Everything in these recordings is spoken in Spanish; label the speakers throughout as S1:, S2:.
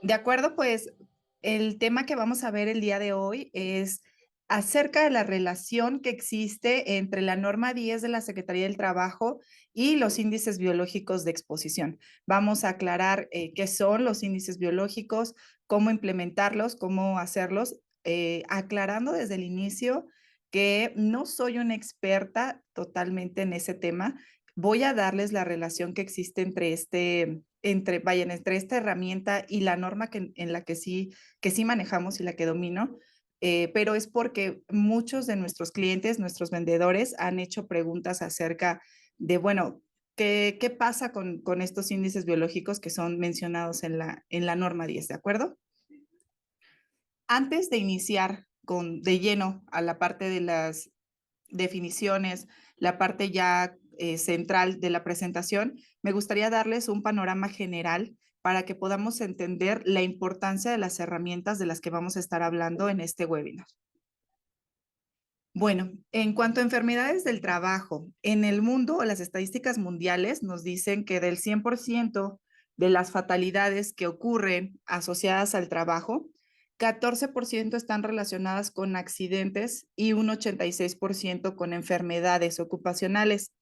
S1: De acuerdo, pues el tema que vamos a ver el día de hoy es acerca de la relación que existe entre la norma 10 de la Secretaría del Trabajo y los índices biológicos de exposición. Vamos a aclarar qué son los índices biológicos, cómo implementarlos, cómo hacerlos, aclarando desde el inicio que no soy una experta totalmente en ese tema. Voy a darles la relación que existe entre esta herramienta y la norma en la que sí manejamos y la que domino, pero es porque muchos de nuestros clientes, nuestros vendedores, han hecho preguntas acerca de, bueno, ¿qué pasa con estos índices biológicos que son mencionados en la norma 10, ¿de acuerdo? Antes de iniciar de lleno a la parte de las definiciones, la parte ya central de la presentación, me gustaría darles un panorama general para que podamos entender la importancia de las herramientas de las que vamos a estar hablando en este webinar. Bueno, en cuanto a enfermedades del trabajo, en el mundo, las estadísticas mundiales nos dicen que del 100% de las fatalidades que ocurren asociadas al trabajo, 14% están relacionadas con accidentes y un 86% con enfermedades ocupacionales.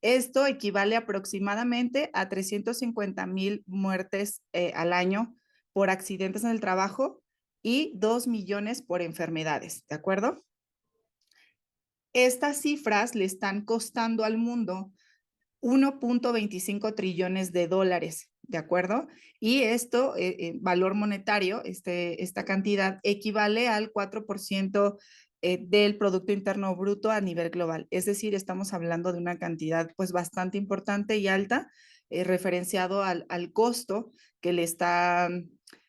S1: Esto equivale aproximadamente a 350,000 muertes al año por accidentes en el trabajo y 2 millones por enfermedades, ¿de acuerdo? Estas cifras le están costando al mundo 1.25 trillones de dólares, ¿de acuerdo? Y esto, valor monetario, esta cantidad equivale al 4% del Producto Interno Bruto a nivel global. Es decir, estamos hablando de una cantidad pues bastante importante y alta, referenciado al costo que le está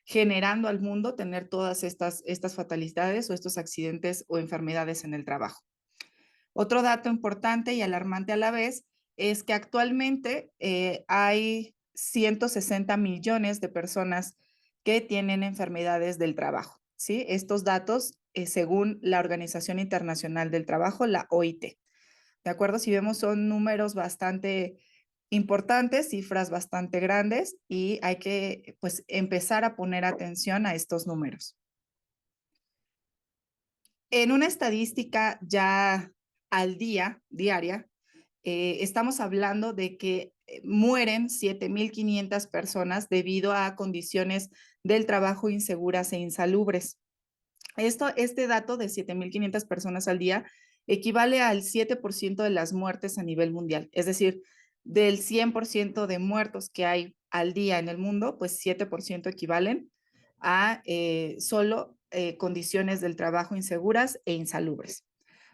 S1: generando al mundo tener todas estas fatalidades o estos accidentes o enfermedades en el trabajo. Otro dato importante y alarmante a la vez es que actualmente hay 160 millones de personas que tienen enfermedades del trabajo, ¿sí? Estos datos según la Organización Internacional del Trabajo, la OIT. ¿De acuerdo? Si vemos, son números bastante importantes, cifras bastante grandes y hay que pues empezar a poner atención a estos números. En una estadística ya al día, diaria, estamos hablando de que mueren 7,500 personas debido a condiciones del trabajo inseguras e insalubres. Este dato de 7,500 personas al día equivale al 7% de las muertes a nivel mundial. Es decir, del 100% de muertos que hay al día en el mundo, pues 7% equivalen a solo condiciones del trabajo inseguras e insalubres.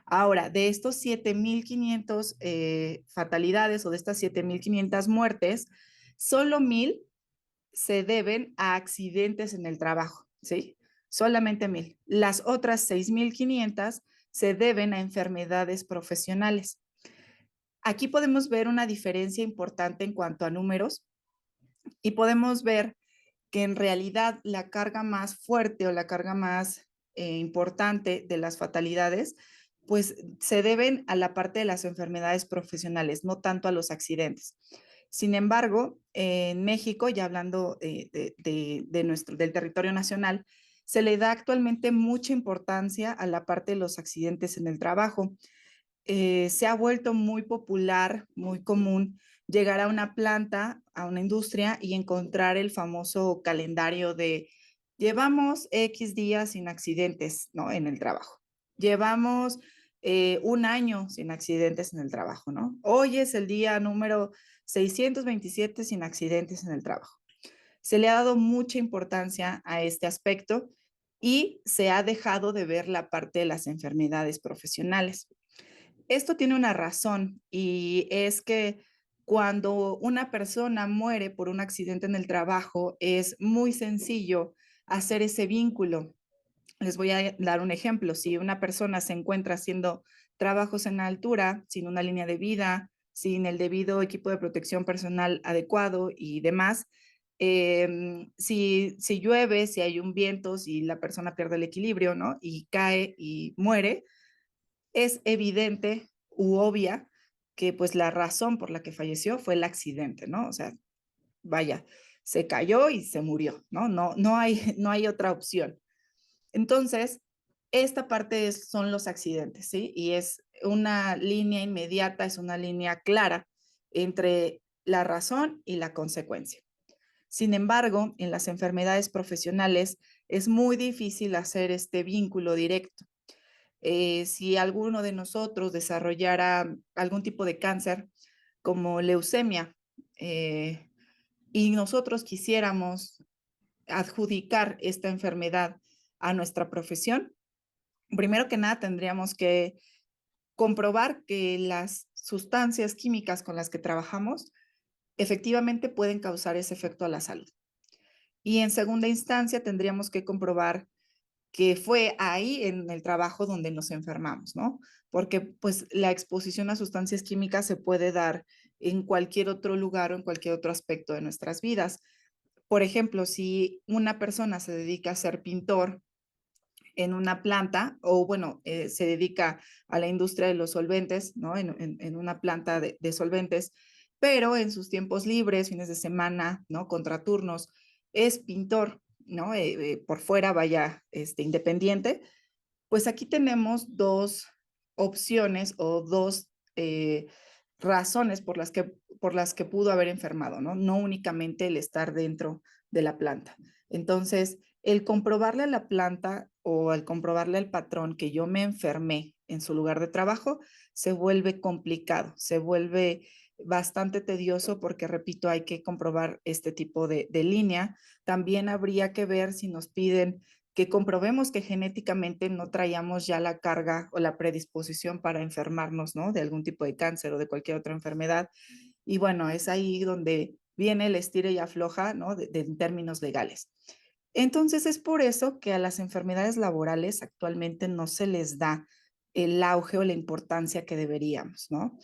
S1: Ahora, de estos 7,500 fatalidades o de estas 7,500 muertes, solo 1,000 se deben a accidentes en el trabajo, ¿sí? Solamente 1,000. Las otras 6,500 se deben a enfermedades profesionales. Aquí podemos ver una diferencia importante en cuanto a números y podemos ver que en realidad la carga más fuerte o la carga más importante de las fatalidades, pues se deben a la parte de las enfermedades profesionales, no tanto a los accidentes. Sin embargo, en México, ya hablando del territorio nacional, se le da actualmente mucha importancia a la parte de los accidentes en el trabajo. Se ha vuelto muy popular, muy común llegar a una planta, a una industria y encontrar el famoso calendario de llevamos X días sin accidentes, ¿no? En el trabajo. Llevamos un año sin accidentes en el trabajo, ¿no? Hoy es el día número 627 sin accidentes en el trabajo. Se le ha dado mucha importancia a este aspecto y se ha dejado de ver la parte de las enfermedades profesionales. Esto tiene una razón y es que cuando una persona muere por un accidente en el trabajo, es muy sencillo hacer ese vínculo. Les voy a dar un ejemplo. Si una persona se encuentra haciendo trabajos en altura, sin una línea de vida, sin el debido equipo de protección personal adecuado y demás, si llueve, si hay un viento, si la persona pierde el equilibrio, ¿no? Y cae y muere, es evidente u obvia que pues la razón por la que falleció fue el accidente, ¿no? O sea, vaya, se cayó y se murió, ¿no? No hay otra opción. Entonces, esta parte son los accidentes, ¿sí? Y es una línea inmediata, es una línea clara entre la razón y la consecuencia. Sin embargo, en las enfermedades profesionales es muy difícil hacer este vínculo directo. Si alguno de nosotros desarrollara algún tipo de cáncer como leucemia y nosotros quisiéramos adjudicar esta enfermedad a nuestra profesión, primero que nada tendríamos que comprobar que las sustancias químicas con las que trabajamos efectivamente pueden causar ese efecto a la salud. Y en segunda instancia tendríamos que comprobar que fue ahí en el trabajo donde nos enfermamos, ¿no? Porque pues la exposición a sustancias químicas se puede dar en cualquier otro lugar o en cualquier otro aspecto de nuestras vidas. Por ejemplo, si una persona se dedica a ser pintor en una planta o bueno, se dedica a la industria de los solventes, ¿no? En una planta de solventes, pero en sus tiempos libres, fines de semana, ¿no? Contraturnos, es pintor, ¿no? Por fuera, vaya, independiente. Pues aquí tenemos dos opciones o dos razones por las que pudo haber enfermado, ¿no? No únicamente el estar dentro de la planta. Entonces, el comprobarle a la planta o el comprobarle al patrón que yo me enfermé en su lugar de trabajo se vuelve complicado, se vuelve bastante tedioso porque, repito, hay que comprobar este tipo de línea. También habría que ver si nos piden que comprobemos que genéticamente no traíamos ya la carga o la predisposición para enfermarnos, ¿no? De algún tipo de cáncer o de cualquier otra enfermedad. Y bueno, es ahí donde viene el estire y afloja, ¿no? En términos legales. Entonces es por eso que a las enfermedades laborales actualmente no se les da el auge o la importancia que deberíamos, ¿no?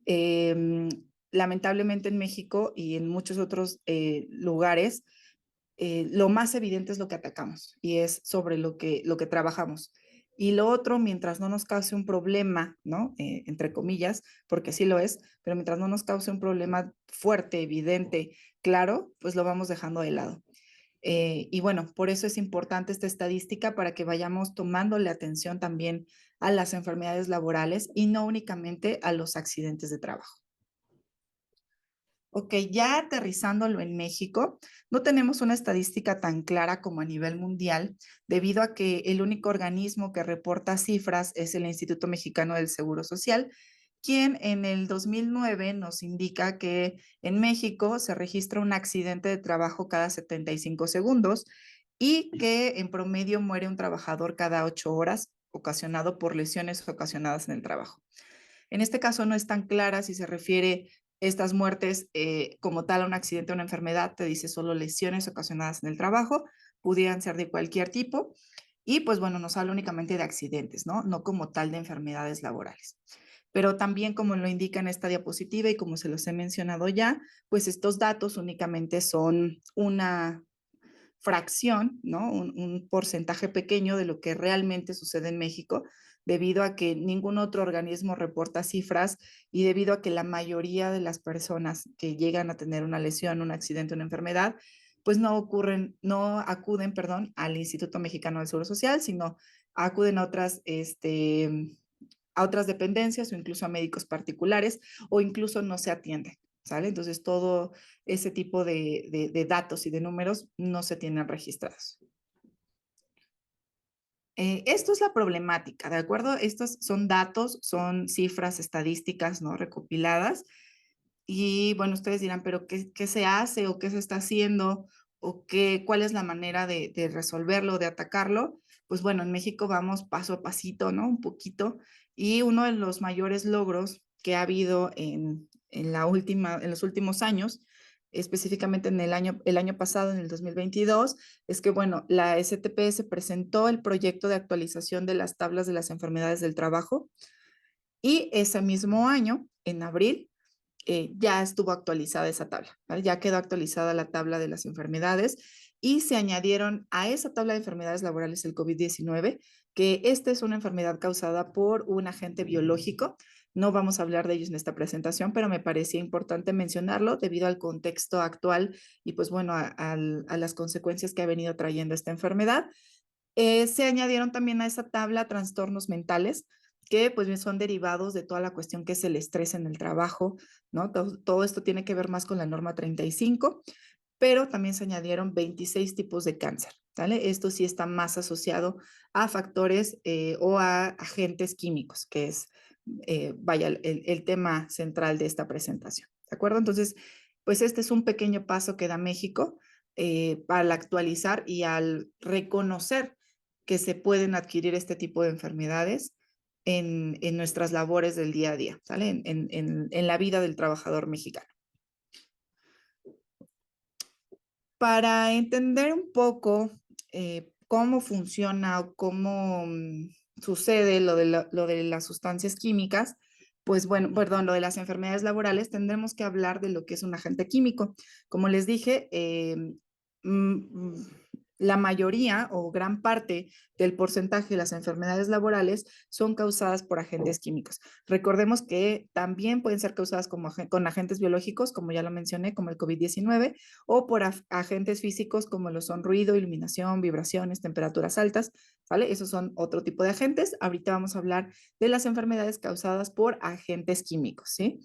S1: Eh, Lamentablemente en México y en muchos otros lugares, lo más evidente es lo que atacamos y es sobre lo que trabajamos. Y lo otro, mientras no nos cause un problema, ¿no? Entre comillas, porque sí lo es, pero mientras no nos cause un problema fuerte, evidente, claro, pues lo vamos dejando de lado. Y bueno, por eso es importante esta estadística para que vayamos tomándole atención también a las enfermedades laborales y no únicamente a los accidentes de trabajo. Ok, ya aterrizándolo en México, no tenemos una estadística tan clara como a nivel mundial, debido a que el único organismo que reporta cifras es el Instituto Mexicano del Seguro Social, quien en el 2009 nos indica que en México se registra un accidente de trabajo cada 75 segundos y que en promedio muere un trabajador cada 8 horas ocasionado por lesiones ocasionadas en el trabajo. En este caso no es tan clara si se refiere estas muertes como tal a un accidente o una enfermedad, te dice solo lesiones ocasionadas en el trabajo, pudieran ser de cualquier tipo, y pues bueno, nos habla únicamente de accidentes, ¿no? No como tal de enfermedades laborales. Pero también como lo indica en esta diapositiva y como se los he mencionado ya, pues estos datos únicamente son una fracción, ¿no? Un porcentaje pequeño de lo que realmente sucede en México, debido a que ningún otro organismo reporta cifras y debido a que la mayoría de las personas que llegan a tener una lesión, un accidente, una enfermedad, pues no acuden, perdón, al Instituto Mexicano del Seguro Social, sino acuden a otras dependencias o incluso a médicos particulares o incluso no se atienden. ¿Sale? Entonces, todo ese tipo de datos y de números no se tienen registrados. Esto es la problemática, ¿de acuerdo? Estos son datos, son cifras estadísticas, ¿no? Recopiladas. Y bueno, ustedes dirán, pero ¿qué se hace o qué se está haciendo o cuál es la manera de resolverlo, de atacarlo? Pues bueno, en México vamos paso a pasito, ¿no? Un poquito. Y uno de los mayores logros que ha habido en los últimos años, específicamente en el año pasado, en el 2022, es que, bueno, la STPS presentó el proyecto de actualización de las tablas de las enfermedades del trabajo y ese mismo año, en abril, ya estuvo actualizada esa tabla, ¿vale? Ya quedó actualizada la tabla de las enfermedades y se añadieron a esa tabla de enfermedades laborales el COVID-19, que esta es una enfermedad causada por un agente biológico. No vamos a hablar de ellos en esta presentación, pero me parecía importante mencionarlo debido al contexto actual y pues bueno, a las consecuencias que ha venido trayendo esta enfermedad. Se añadieron también a esa tabla trastornos mentales que pues son derivados de toda la cuestión que es el estrés en el trabajo, ¿no? Todo esto tiene que ver más con la norma 35, pero también se añadieron 26 tipos de cáncer, ¿vale? Esto sí está más asociado a factores o a agentes químicos, que es, vaya, el tema central de esta presentación, ¿de acuerdo? Entonces, pues este es un pequeño paso que da México al actualizar y al reconocer que se pueden adquirir este tipo de enfermedades en nuestras labores del día a día, ¿sale? En la vida del trabajador mexicano. Para entender un poco cómo funciona o cómo sucede lo de las sustancias químicas, pues bueno, perdón, lo de las enfermedades laborales, tendremos que hablar de lo que es un agente químico. Como les dije, mm, la mayoría o gran parte del porcentaje de las enfermedades laborales son causadas por agentes químicos. Recordemos que también pueden ser causadas con agentes biológicos, como ya lo mencioné, como el COVID-19, o por agentes físicos como lo son ruido, iluminación, vibraciones, temperaturas altas, ¿vale? Esos son otro tipo de agentes. Ahorita vamos a hablar de las enfermedades causadas por agentes químicos, ¿sí?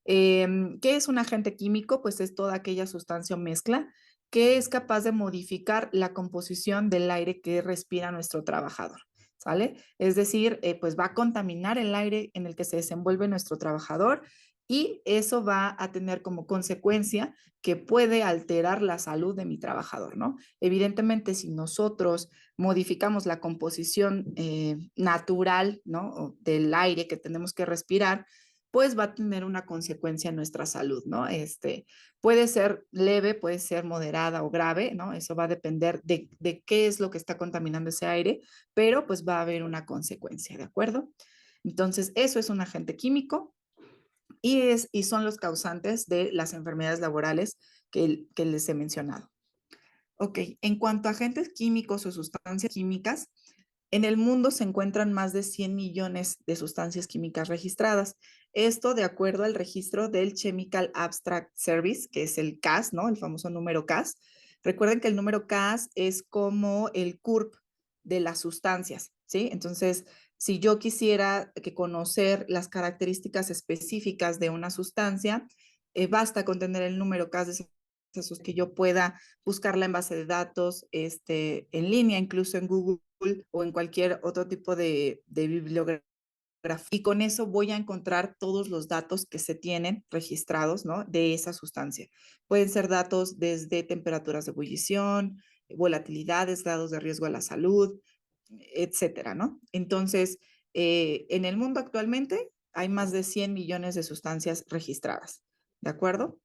S1: ¿Qué es un agente químico? Pues es toda aquella sustancia o mezcla que es capaz de modificar la composición del aire que respira nuestro trabajador. ¿Sale? Es decir, pues va a contaminar el aire en el que se desenvuelve nuestro trabajador y eso va a tener como consecuencia que puede alterar la salud de mi trabajador, ¿no? Evidentemente, si nosotros modificamos la composición natural, ¿no? Del aire que tenemos que respirar, pues va a tener una consecuencia en nuestra salud, ¿no? Puede ser leve, puede ser moderada o grave, ¿no? Eso va a depender de qué es lo que está contaminando ese aire, pero pues va a haber una consecuencia, ¿de acuerdo? Entonces, eso es un agente químico y son los causantes de las enfermedades laborales que les he mencionado. Ok, en cuanto a agentes químicos o sustancias químicas, en el mundo se encuentran más de 100 millones de sustancias químicas registradas. Esto de acuerdo al registro del Chemical Abstract Service, que es el CAS, ¿no? El famoso número CAS. Recuerden que el número CAS es como el CURP de las sustancias, ¿sí? Entonces, si yo quisiera que conocer las características específicas de una sustancia, basta con tener el número CAS de esos que yo pueda buscarla en base de datos, en línea, incluso en Google o en cualquier otro tipo de bibliografía. Y con eso voy a encontrar todos los datos que se tienen registrados, ¿no? De esa sustancia. Pueden ser datos desde temperaturas de ebullición, volatilidades, grados de riesgo a la salud, etcétera, ¿no? Entonces, en el mundo actualmente hay más de 100 millones de sustancias registradas, ¿de acuerdo?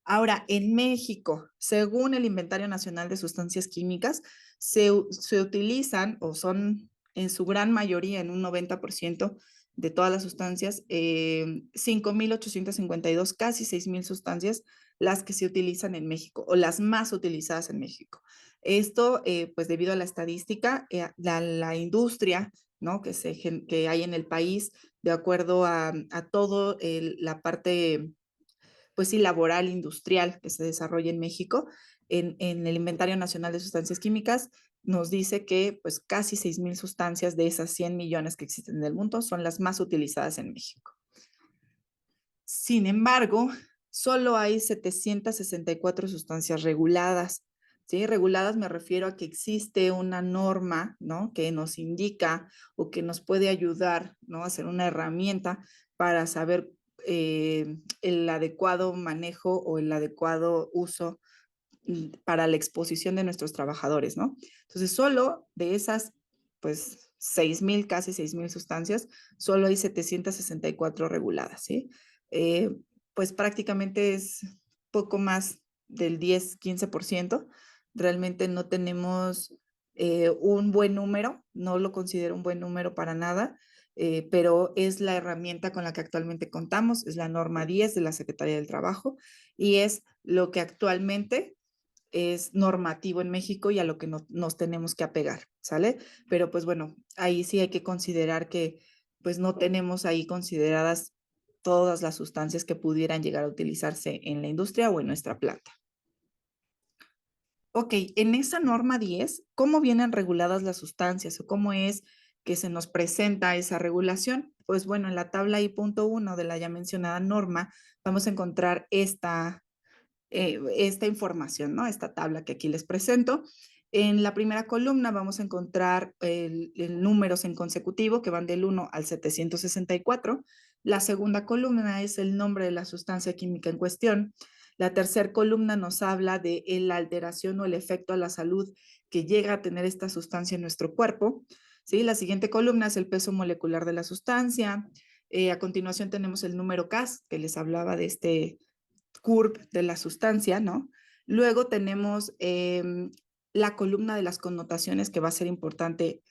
S1: Ahora, en México, según el Inventario Nacional de Sustancias Químicas, se utilizan o son en su gran mayoría, en un 90% de todas las sustancias, 5,852, casi 6,000 sustancias las que se utilizan en México o las más utilizadas en México. Esto, pues debido a la estadística, la industria, ¿no? Que hay en el país, de acuerdo a todo la parte pues sí, laboral, industrial que se desarrolla en México, en el Inventario Nacional de Sustancias Químicas, nos dice que pues casi 6,000 sustancias de esas 100 millones que existen en el mundo son las más utilizadas en México. Sin embargo, solo hay 764 sustancias reguladas. ¿Sí? Reguladas me refiero a que existe una norma, ¿no? Que nos indica o que nos puede ayudar, ¿no? A ser una herramienta para saber el adecuado manejo o el adecuado uso para la exposición de nuestros trabajadores, ¿no? Entonces, solo de esas, pues, 6,000, casi 6,000 sustancias, solo hay 764 reguladas, ¿sí? Eh, pues prácticamente es poco más del 10-15%. Realmente no tenemos un buen número, no lo considero un buen número para nada, pero es la herramienta con la que actualmente contamos, es la norma 10 de la Secretaría del Trabajo y es lo que actualmente es normativo en México y a lo que nos tenemos que apegar, ¿sale? Pero pues bueno, ahí sí hay que considerar que pues no tenemos ahí consideradas todas las sustancias que pudieran llegar a utilizarse en la industria o en nuestra planta. Ok, en esa norma 10, ¿cómo vienen reguladas las sustancias o cómo es que se nos presenta esa regulación? Pues bueno, en la tabla I.1 de la ya mencionada norma vamos a encontrar esta información, ¿no? Esta tabla que aquí les presento. En la primera columna vamos a encontrar números en consecutivo que van del 1 al 764. La segunda columna es el nombre de la sustancia química en cuestión. La tercera columna nos habla de la alteración o el efecto a la salud que llega a tener esta sustancia en nuestro cuerpo. ¿Sí? La siguiente columna es el peso molecular de la sustancia. A continuación tenemos el número CAS, que les hablaba de este curve de la sustancia, ¿no? Luego tenemos la columna de las connotaciones, que va a ser importante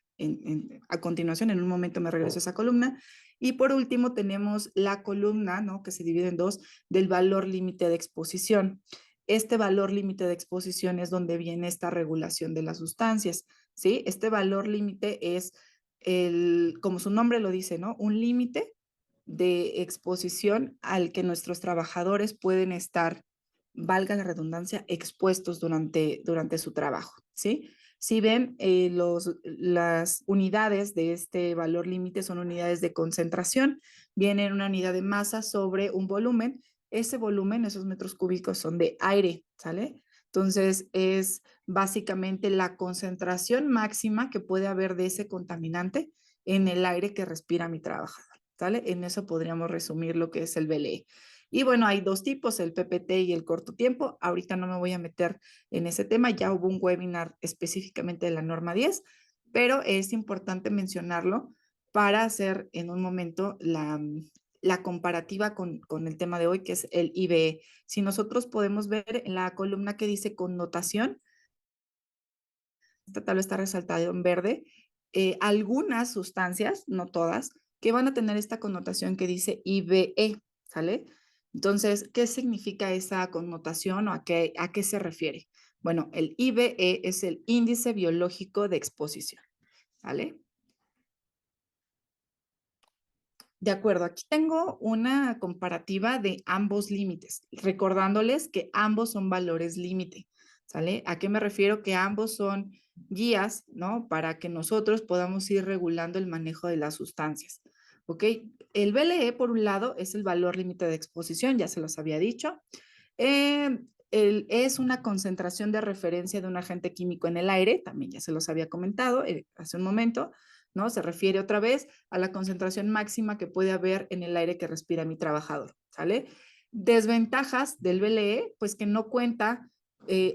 S1: a continuación. En un momento me regreso a esa columna. Y por último tenemos la columna, ¿no?, que se divide en dos, del valor límite de exposición. Este valor límite de exposición es donde viene esta regulación de las sustancias, ¿sí? Este valor límite es, como su nombre lo dice, ¿no?, un límite de exposición al que nuestros trabajadores pueden estar, valga la redundancia, expuestos durante su trabajo, ¿sí? Si ven, las unidades de este valor límite son unidades de concentración, viene una unidad de masa sobre un volumen. Ese volumen, esos metros cúbicos son de aire, ¿sale? Entonces, es básicamente la concentración máxima que puede haber de ese contaminante en el aire que respira mi trabajador, ¿sale? En eso podríamos resumir lo que es el BLE. Y bueno, hay dos tipos, el PPT y el corto tiempo. Ahorita no me voy a meter en ese tema, ya hubo un webinar específicamente de la norma 10, pero es importante mencionarlo para hacer en un momento la comparativa con el tema de hoy, que es el IBE. Si nosotros podemos ver en la columna que dice connotación, esta tabla está resaltada en verde, algunas sustancias, no todas, que van a tener esta connotación que dice IBE, ¿sale? Entonces, ¿qué significa esa connotación o a qué se refiere? Bueno, el IBE es el índice biológico de exposición, ¿vale? De acuerdo, aquí tengo una comparativa de ambos límites, recordándoles que ambos son valores límite, ¿sale? ¿A qué me refiero? Que ambos son guías, ¿no? Para que nosotros podamos ir regulando el manejo de las sustancias, ¿ok? El BLE, por un lado, es el valor límite de exposición, ya se los había dicho. Es una concentración de referencia de un agente químico en el aire, también ya se los había comentado hace un momento, ¿no? Se refiere otra vez a la concentración máxima que puede haber en el aire que respira mi trabajador, ¿sale? Desventajas del BLE, pues que no cuenta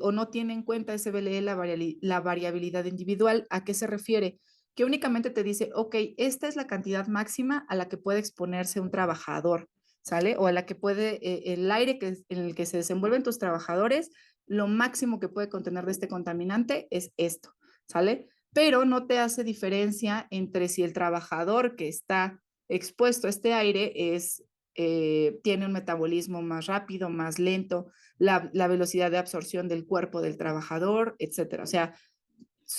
S1: o no tiene en cuenta ese BLE la variabilidad individual. ¿A qué se refiere? Que únicamente te dice, ok, esta es la cantidad máxima a la que puede exponerse un trabajador, ¿sale? O a la que puede, el aire en el que se desenvuelven tus trabajadores, lo máximo que puede contener de este contaminante es esto, ¿sale? Pero no te hace diferencia entre si el trabajador que está expuesto a este aire tiene un metabolismo más rápido, más lento, la velocidad de absorción del cuerpo del trabajador, etcétera. O sea,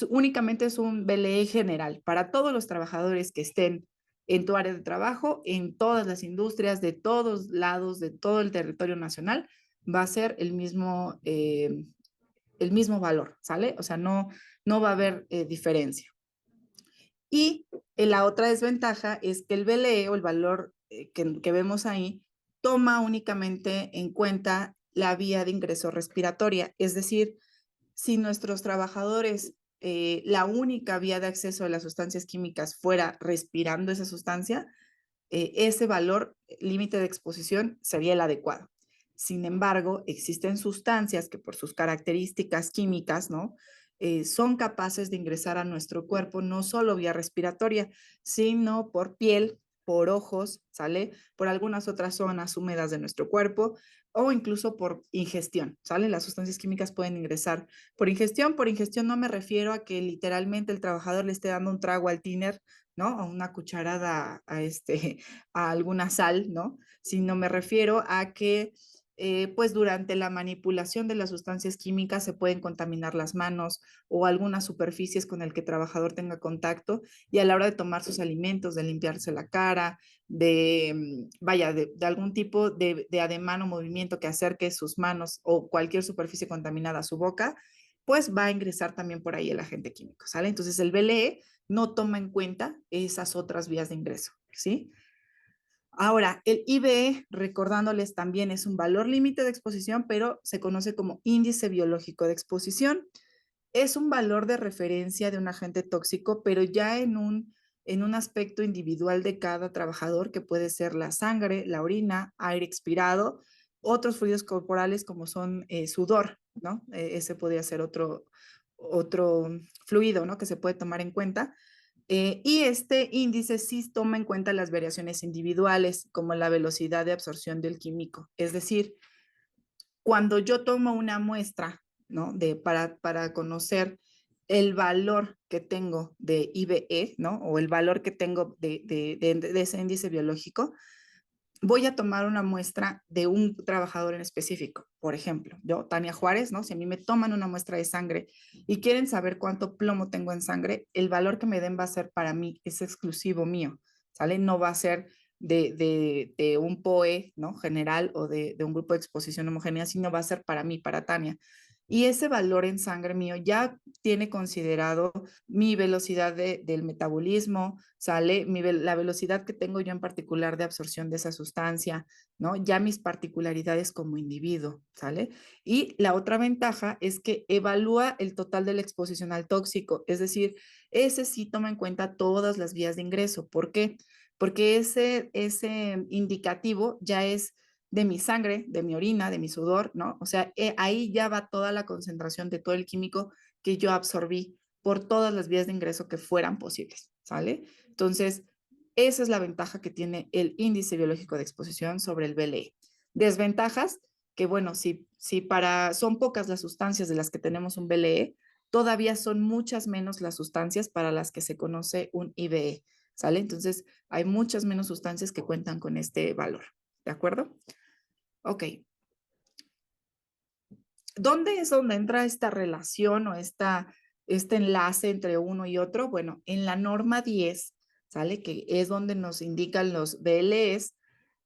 S1: únicamente es un BLE general para todos los trabajadores que estén en tu área de trabajo, en todas las industrias, de todos lados, de todo el territorio nacional, va a ser el mismo valor, ¿sale? O sea, no va a haber diferencia. Y la otra desventaja es que el BLE o el valor que vemos ahí toma únicamente en cuenta la vía de ingreso respiratoria, es decir, si nuestros trabajadores, la única vía de acceso a las sustancias químicas fuera respirando esa sustancia, ese valor límite de exposición sería el adecuado. Sin embargo, existen sustancias que por sus características químicas, ¿no? Son capaces de ingresar a nuestro cuerpo no solo vía respiratoria, sino por piel, por ojos, ¿sale? Por algunas otras zonas húmedas de nuestro cuerpo o incluso por ingestión, ¿sale? Las sustancias químicas pueden ingresar por ingestión. Por ingestión no me refiero a que literalmente el trabajador le esté dando un trago al tiner, ¿no? A una cucharada a alguna sal, ¿no? Sino me refiero a que pues durante la manipulación de las sustancias químicas se pueden contaminar las manos o algunas superficies con el que el trabajador tenga contacto y a la hora de tomar sus alimentos, de limpiarse la cara, de algún tipo de ademán o movimiento que acerque sus manos o cualquier superficie contaminada a su boca, pues va a ingresar también por ahí el agente químico, ¿sale? Entonces el BLE no toma en cuenta esas otras vías de ingreso, ¿sí? Ahora, el IBE, recordándoles también, es un valor límite de exposición, pero se conoce como índice biológico de exposición. Es un valor de referencia de un agente tóxico, pero ya en un aspecto individual de cada trabajador, que puede ser la sangre, la orina, aire expirado, otros fluidos corporales como son sudor, ¿no? Ese podría ser otro fluido, ¿no? Que se puede tomar en cuenta. Y este índice sí toma en cuenta las variaciones individuales, como la velocidad de absorción del químico. Es decir, cuando yo tomo una muestra, ¿no? Para conocer el valor que tengo de IBE, ¿no? O el valor que tengo de ese índice biológico, voy a tomar una muestra de un trabajador en específico. Por ejemplo, yo, Tania Juárez, ¿no? Si a mí me toman una muestra de sangre y quieren saber cuánto plomo tengo en sangre, el valor que me den va a ser para mí, es exclusivo mío, ¿sale? No va a ser de un POE, ¿no? General o de un grupo de exposición homogénea, sino va a ser para mí, para Tania. Y ese valor en sangre mío ya tiene considerado mi velocidad del metabolismo, sale la velocidad que tengo yo en particular de absorción de esa sustancia, ¿no? Ya mis particularidades como individuo, ¿sale? Y la otra ventaja es que evalúa el total de la exposición al tóxico, es decir, ese sí toma en cuenta todas las vías de ingreso. ¿Por qué? Porque ese indicativo ya es de mi sangre, de mi orina, de mi sudor, ¿no? O sea, ahí ya va toda la concentración de todo el químico que yo absorbí por todas las vías de ingreso que fueran posibles, ¿sale? Entonces, esa es la ventaja que tiene el índice biológico de exposición sobre el BLE. Desventajas, que bueno, son pocas las sustancias de las que tenemos un BLE, todavía son muchas menos las sustancias para las que se conoce un IBE, ¿sale? Entonces, hay muchas menos sustancias que cuentan con este valor, ¿de acuerdo? Ok. ¿Dónde es donde entra esta relación o este enlace entre uno y otro? Bueno, en la norma 10, ¿sale? Que es donde nos indican los BLEs,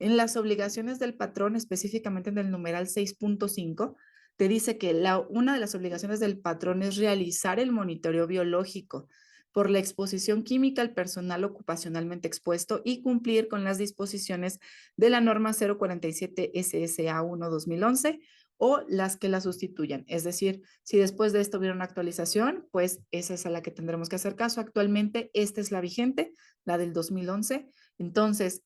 S1: en las obligaciones del patrón, específicamente en el numeral 6.5, te dice que una de las obligaciones del patrón es realizar el monitoreo biológico por la exposición química al personal ocupacionalmente expuesto y cumplir con las disposiciones de la norma 047 SSA 1-2011 o las que la sustituyan. Es decir, si después de esto hubiera una actualización, pues esa es a la que tendremos que hacer caso. Actualmente esta es la vigente, la del 2011. Entonces,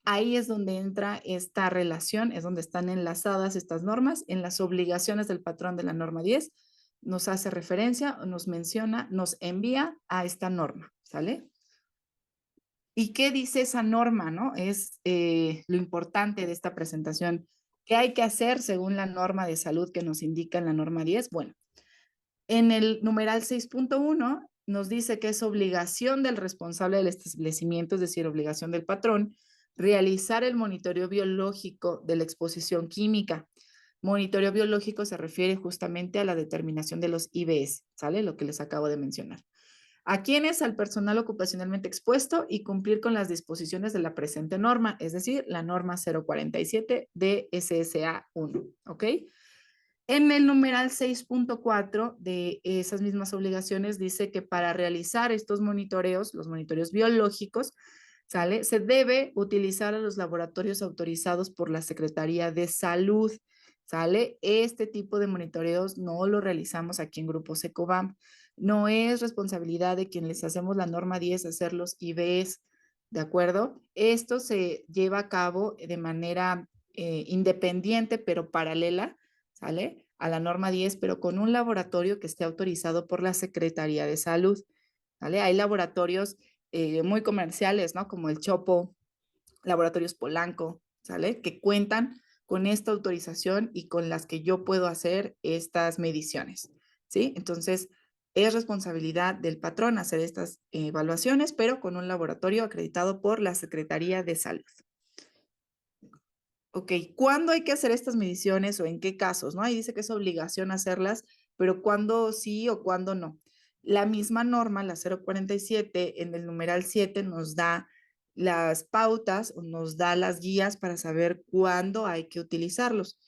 S1: ahí es donde entra esta relación, es donde están enlazadas estas normas en las obligaciones del patrón de la norma 10. Nos hace referencia, nos menciona, nos envía a esta norma, ¿sale? ¿Y qué dice esa norma, no? Es lo importante de esta presentación. ¿Qué hay que hacer según la norma de salud que nos indica en la norma 10? Bueno, en el numeral 6.1 nos dice que es obligación del responsable del establecimiento, es decir, obligación del patrón, realizar el monitoreo biológico de la exposición química. Monitoreo biológico se refiere justamente a la determinación de los IBS, ¿sale? Lo que les acabo de mencionar. ¿A quiénes? Al personal ocupacionalmente expuesto y cumplir con las disposiciones de la presente norma, es decir, la norma 047 de SSA 1, ¿ok? En el numeral 6.4 de esas mismas obligaciones dice que para realizar estos monitoreos, los monitoreos biológicos, ¿sale? Se debe utilizar a los laboratorios autorizados por la Secretaría de Salud, ¿sale? Este tipo de monitoreos no lo realizamos aquí en Grupo Secobam. No es responsabilidad de quien les hacemos la norma 10 hacer los IBs, ¿de acuerdo? Esto se lleva a cabo de manera independiente, pero paralela, ¿sale? A la norma 10, pero con un laboratorio que esté autorizado por la Secretaría de Salud, ¿vale? Hay laboratorios muy comerciales, ¿no? Como el Chopo, Laboratorios Polanco, ¿sale? Que cuentan con esta autorización y con las que yo puedo hacer estas mediciones, ¿sí? Entonces, es responsabilidad del patrón hacer estas evaluaciones, pero con un laboratorio acreditado por la Secretaría de Salud. Ok, ¿cuándo hay que hacer estas mediciones o en qué casos? ¿No? Ahí dice que es obligación hacerlas, pero ¿cuándo sí o cuándo no? La misma norma, la 047, en el numeral 7 nos da las pautas o nos da las guías para saber cuándo hay que utilizarlos.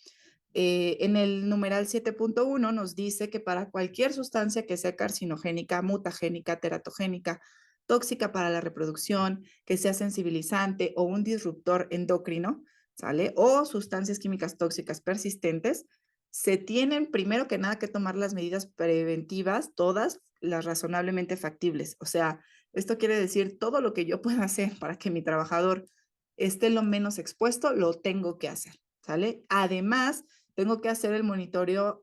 S1: En el numeral 7.1 nos dice que para cualquier sustancia que sea carcinogénica, mutagénica, teratogénica, tóxica para la reproducción, que sea sensibilizante o un disruptor endocrino, ¿sale? O sustancias químicas tóxicas persistentes, se tienen primero que nada que tomar las medidas preventivas, todas las razonablemente factibles. O sea, esto quiere decir todo lo que yo pueda hacer para que mi trabajador esté lo menos expuesto, lo tengo que hacer, ¿sale? Además, tengo que hacer el monitoreo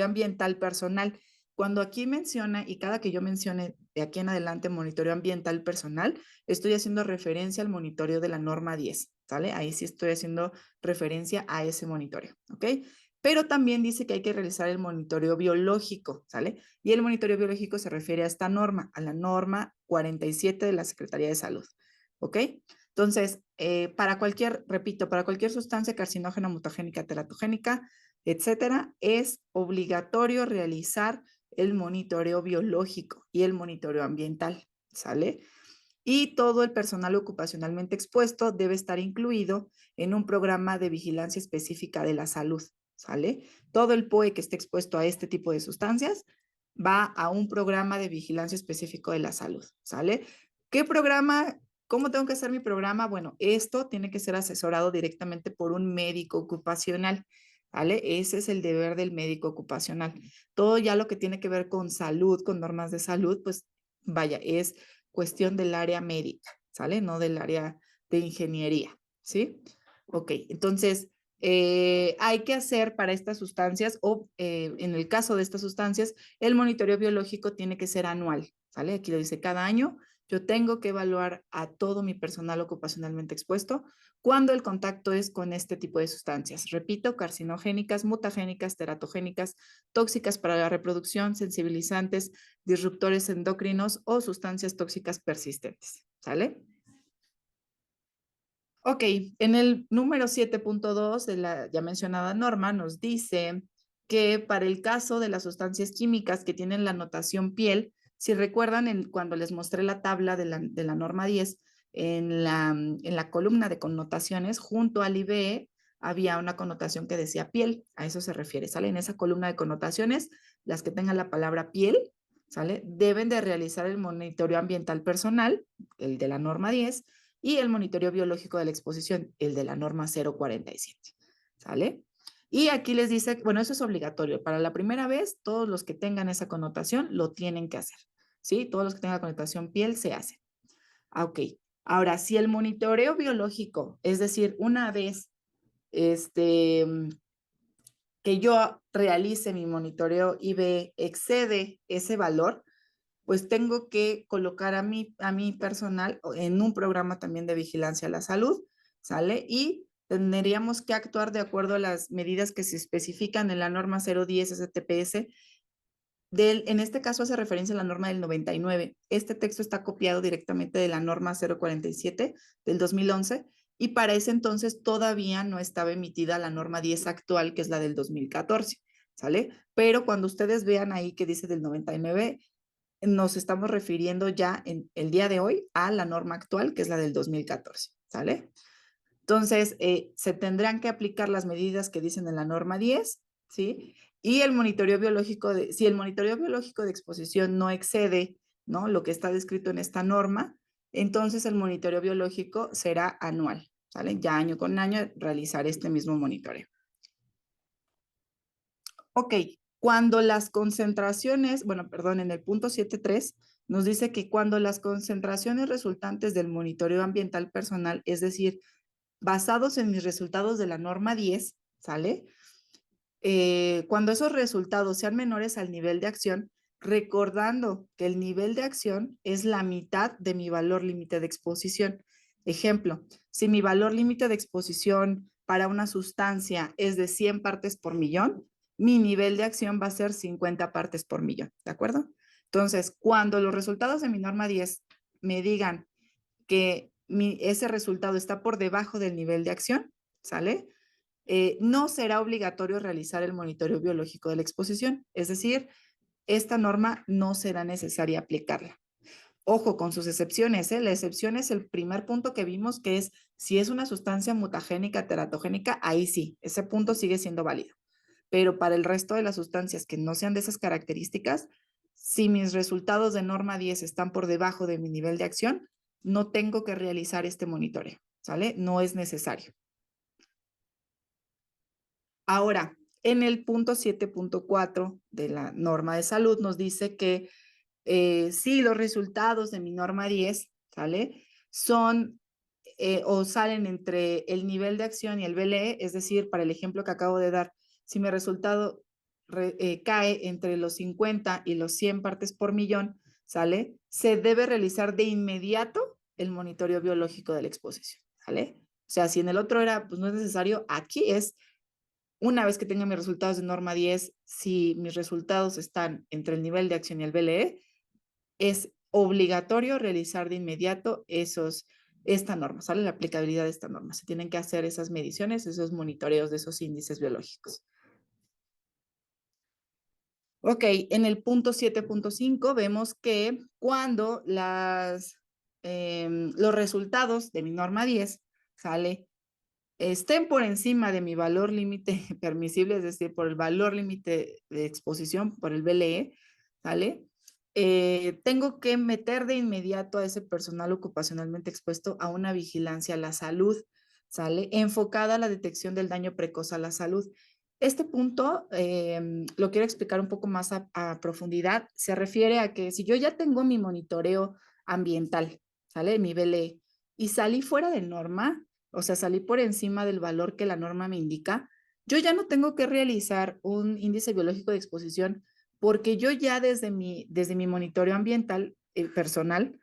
S1: ambiental personal. Cuando aquí menciona, y cada que yo mencione de aquí en adelante monitoreo ambiental personal, estoy haciendo referencia al monitoreo de la norma 10, ¿sale? Ahí sí estoy haciendo referencia a ese monitoreo, ¿ok? Pero también dice que hay que realizar el monitoreo biológico, ¿sale? Y el monitoreo biológico se refiere a esta norma, a la norma 47 de la Secretaría de Salud, ¿ok? Entonces, para cualquier, repito, para cualquier sustancia carcinógena, mutagénica, teratogénica, etcétera, es obligatorio realizar el monitoreo biológico y el monitoreo ambiental, ¿sale? Y todo el personal ocupacionalmente expuesto debe estar incluido en un programa de vigilancia específica de la salud, ¿sale? Todo el POE que esté expuesto a este tipo de sustancias va a un programa de vigilancia específico de la salud, ¿sale? ¿Qué programa? ¿Cómo tengo que hacer mi programa? Bueno, esto tiene que ser asesorado directamente por un médico ocupacional, ¿vale? Ese es el deber del médico ocupacional. Todo ya lo que tiene que ver con salud, con normas de salud, pues vaya, es cuestión del área médica, ¿sale? No del área de ingeniería, ¿sí? Ok, entonces, hay que hacer para estas sustancias o en el caso de estas sustancias, el monitoreo biológico tiene que ser anual, ¿sale? Aquí lo dice cada año. Yo tengo que evaluar a todo mi personal ocupacionalmente expuesto cuando el contacto es con este tipo de sustancias. Repito, carcinogénicas, mutagénicas, teratogénicas, tóxicas para la reproducción, sensibilizantes, disruptores endocrinos o sustancias tóxicas persistentes. ¿Sale? Ok, en el número 7.2 de la ya mencionada norma nos dice que para el caso de las sustancias químicas que tienen la notación piel, si recuerdan cuando les mostré la tabla de la norma 10, en la columna de connotaciones, junto al IBE, había una connotación que decía piel, a eso se refiere, ¿sale? En esa columna de connotaciones, las que tengan la palabra piel, ¿sale? Deben de realizar el monitoreo ambiental personal, el de la norma 10, y el monitoreo biológico de la exposición, el de la norma 047, ¿sale? Y aquí les dice, bueno, eso es obligatorio. Para la primera vez, todos los que tengan esa connotación lo tienen que hacer, ¿sí? Todos los que tengan connotación piel se hacen. Ah, ok. Ahora, si el monitoreo biológico, es decir, una vez este, que yo realice mi monitoreo y ve excede ese valor, pues tengo que colocar a mi personal en un programa también de vigilancia a la salud, ¿sale? Y tendríamos que actuar de acuerdo a las medidas que se especifican en la norma 010 STPS. En este caso hace referencia a la norma del 99. Este texto está copiado directamente de la norma 047 del 2011 y para ese entonces todavía no estaba emitida la norma 10 actual, que es la del 2014, ¿sale? Pero cuando ustedes vean ahí que dice del 99, nos estamos refiriendo ya en el día de hoy a la norma actual, que es la del 2014, ¿sale? Entonces, se tendrán que aplicar las medidas que dicen en la norma 10, ¿sí? Y el monitoreo biológico, si el monitoreo biológico de exposición no excede, ¿no? Lo que está descrito en esta norma, entonces el monitoreo biológico será anual, ¿sale? Ya año con año realizar este mismo monitoreo. Ok, cuando las concentraciones, bueno, perdón, en el punto 7.3 nos dice que cuando las concentraciones resultantes del monitoreo ambiental personal, es decir, basados en mis resultados de la norma 10, ¿sale? Cuando esos resultados sean menores al nivel de acción, recordando que el nivel de acción es la mitad de mi valor límite de exposición. Ejemplo, si mi valor límite de exposición para una sustancia es de 100 partes por millón, mi nivel de acción va a ser 50 partes por millón, ¿de acuerdo? Entonces, cuando los resultados de mi norma 10 me digan que ese resultado está por debajo del nivel de acción, ¿sale? No será obligatorio realizar el monitoreo biológico de la exposición, es decir, esta norma no será necesaria aplicarla. Ojo con sus excepciones, ¿eh? La excepción es el primer punto que vimos, que es si es una sustancia mutagénica, teratogénica, ahí sí, ese punto sigue siendo válido. Pero para el resto de las sustancias que no sean de esas características, si mis resultados de norma 10 están por debajo de mi nivel de acción, no tengo que realizar este monitoreo, ¿sale? No es necesario. Ahora, en el punto 7.4 de la norma de salud nos dice que si los resultados de mi norma 10, ¿sale? Son o salen entre el nivel de acción y el BLE, es decir, para el ejemplo que acabo de dar, si mi resultado cae entre los 50 y los 100 partes por millón, ¿sale? Se debe realizar de inmediato el monitoreo biológico de la exposición, ¿sale? O sea, si en el otro era, pues no es necesario, aquí es una vez que tenga mis resultados de norma 10, si mis resultados están entre el nivel de acción y el BLE, es obligatorio realizar de inmediato esta norma, ¿sale? La aplicabilidad de esta norma. Se tienen que hacer esas mediciones, esos monitoreos de esos índices biológicos. Ok, en el punto 7.5 vemos que cuando los resultados de mi norma 10, ¿sale? Estén por encima de mi valor límite permisible, es decir, por el valor límite de exposición, por el BLE, ¿sale? Tengo que meter de inmediato a ese personal ocupacionalmente expuesto a una vigilancia a la salud, ¿sale? Enfocada a la detección del daño precoz a la salud. Este punto lo quiero explicar un poco más a profundidad. Se refiere a que si yo ya tengo mi monitoreo ambiental, ¿sale? Mi BLE, y salí fuera de norma, o sea, salí por encima del valor que la norma me indica, yo ya no tengo que realizar un índice biológico de exposición porque yo ya desde mi monitoreo ambiental personal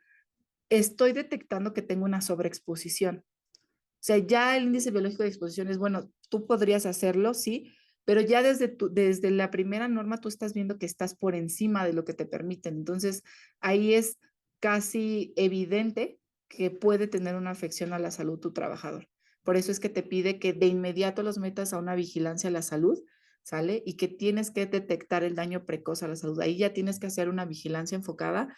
S1: estoy detectando que tengo una sobreexposición. O sea, ya el índice biológico de exposición es, bueno, tú podrías hacerlo, sí, pero ya desde la primera norma tú estás viendo que estás por encima de lo que te permiten. Entonces, ahí es casi evidente que puede tener una afección a la salud tu trabajador. Por eso es que te pide que de inmediato los metas a una vigilancia a la salud, ¿sale? Y que tienes que detectar el daño precoz a la salud. Ahí ya tienes que hacer una vigilancia enfocada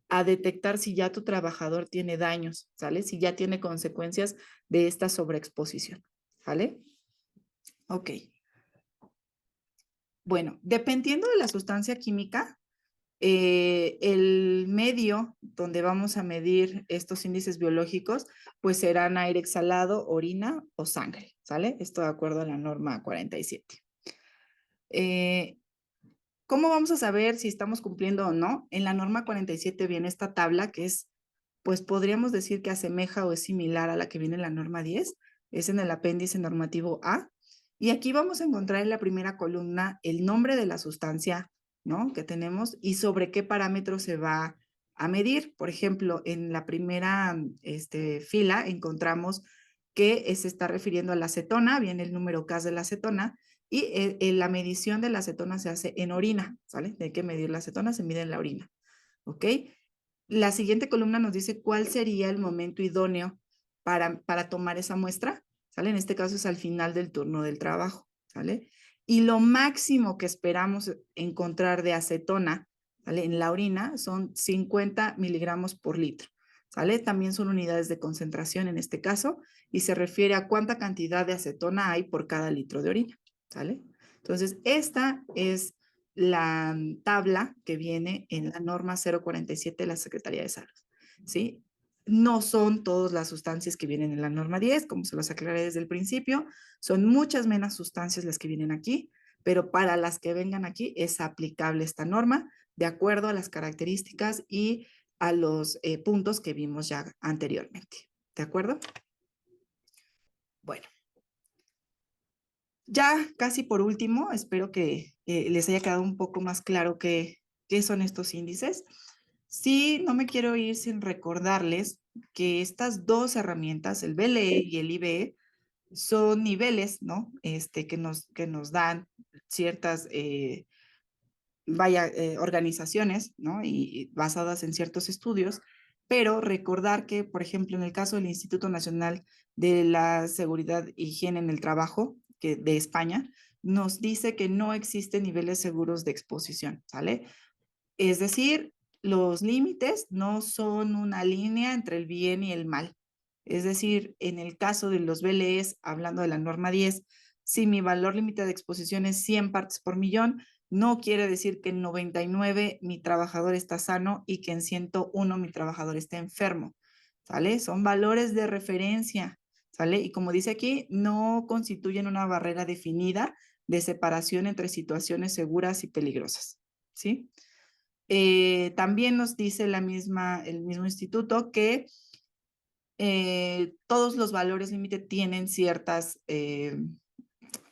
S1: a detectar si ya tu trabajador tiene daños, ¿sale? Si ya tiene consecuencias de esta sobreexposición, ¿sale? Ok. Bueno, dependiendo de la sustancia química, el medio donde vamos a medir estos índices biológicos, pues serán aire exhalado, orina o sangre, ¿sale? Esto de acuerdo a la norma 47. ¿Cómo vamos a saber si estamos cumpliendo o no? En la norma 47 viene esta tabla que es, pues podríamos decir que asemeja o es similar a la que viene en la norma 10, es en el apéndice normativo A. Y aquí vamos a encontrar en la primera columna el nombre de la sustancia, ¿no? Que tenemos y sobre qué parámetros se va a medir. Por ejemplo, en la primera fila encontramos que se está refiriendo a la acetona, viene el número K de la acetona, y la medición de la acetona se hace en orina, ¿sale? Hay que medir la acetona, se mide en la orina, ¿ok? La siguiente columna nos dice cuál sería el momento idóneo para tomar esa muestra, ¿sale? En este caso es al final del turno del trabajo, ¿sale? Y lo máximo que esperamos encontrar de acetona, ¿sale? En la orina son 50 miligramos por litro, ¿sale? También son unidades de concentración en este caso y se refiere a cuánta cantidad de acetona hay por cada litro de orina, ¿sale? Entonces, esta es la tabla que viene en la norma 047 de la Secretaría de Salud, ¿sí? No son todas las sustancias que vienen en la norma 10, como se los aclaré desde el principio, son muchas menos sustancias las que vienen aquí, pero para las que vengan aquí es aplicable esta norma de acuerdo a las características y a los puntos que vimos ya anteriormente. ¿De acuerdo? Bueno, ya casi por último, espero que les haya quedado un poco más claro qué son estos índices. Sí, no me quiero ir sin recordarles que estas dos herramientas, el BLE y el IBE, son niveles, ¿no? Que nos dan ciertas, organizaciones, ¿no? Y basadas en ciertos estudios pero recordar que, por ejemplo, en el caso del Instituto Nacional de la Seguridad e Higiene en el Trabajo de España, nos dice que no existen niveles seguros de exposición, ¿sale? Es decir, los límites no son una línea entre el bien y el mal. Es decir, en el caso de los BLEs, hablando de la norma 10, si mi valor límite de exposición es 100 partes por millón, no quiere decir que en 99 mi trabajador está sano y que en 101 mi trabajador está enfermo, ¿sale? Son valores de referencia, ¿sale? Y como dice aquí, no constituyen una barrera definida de separación entre situaciones seguras y peligrosas, ¿sí? También nos dice el mismo instituto que todos los valores límite tienen ciertas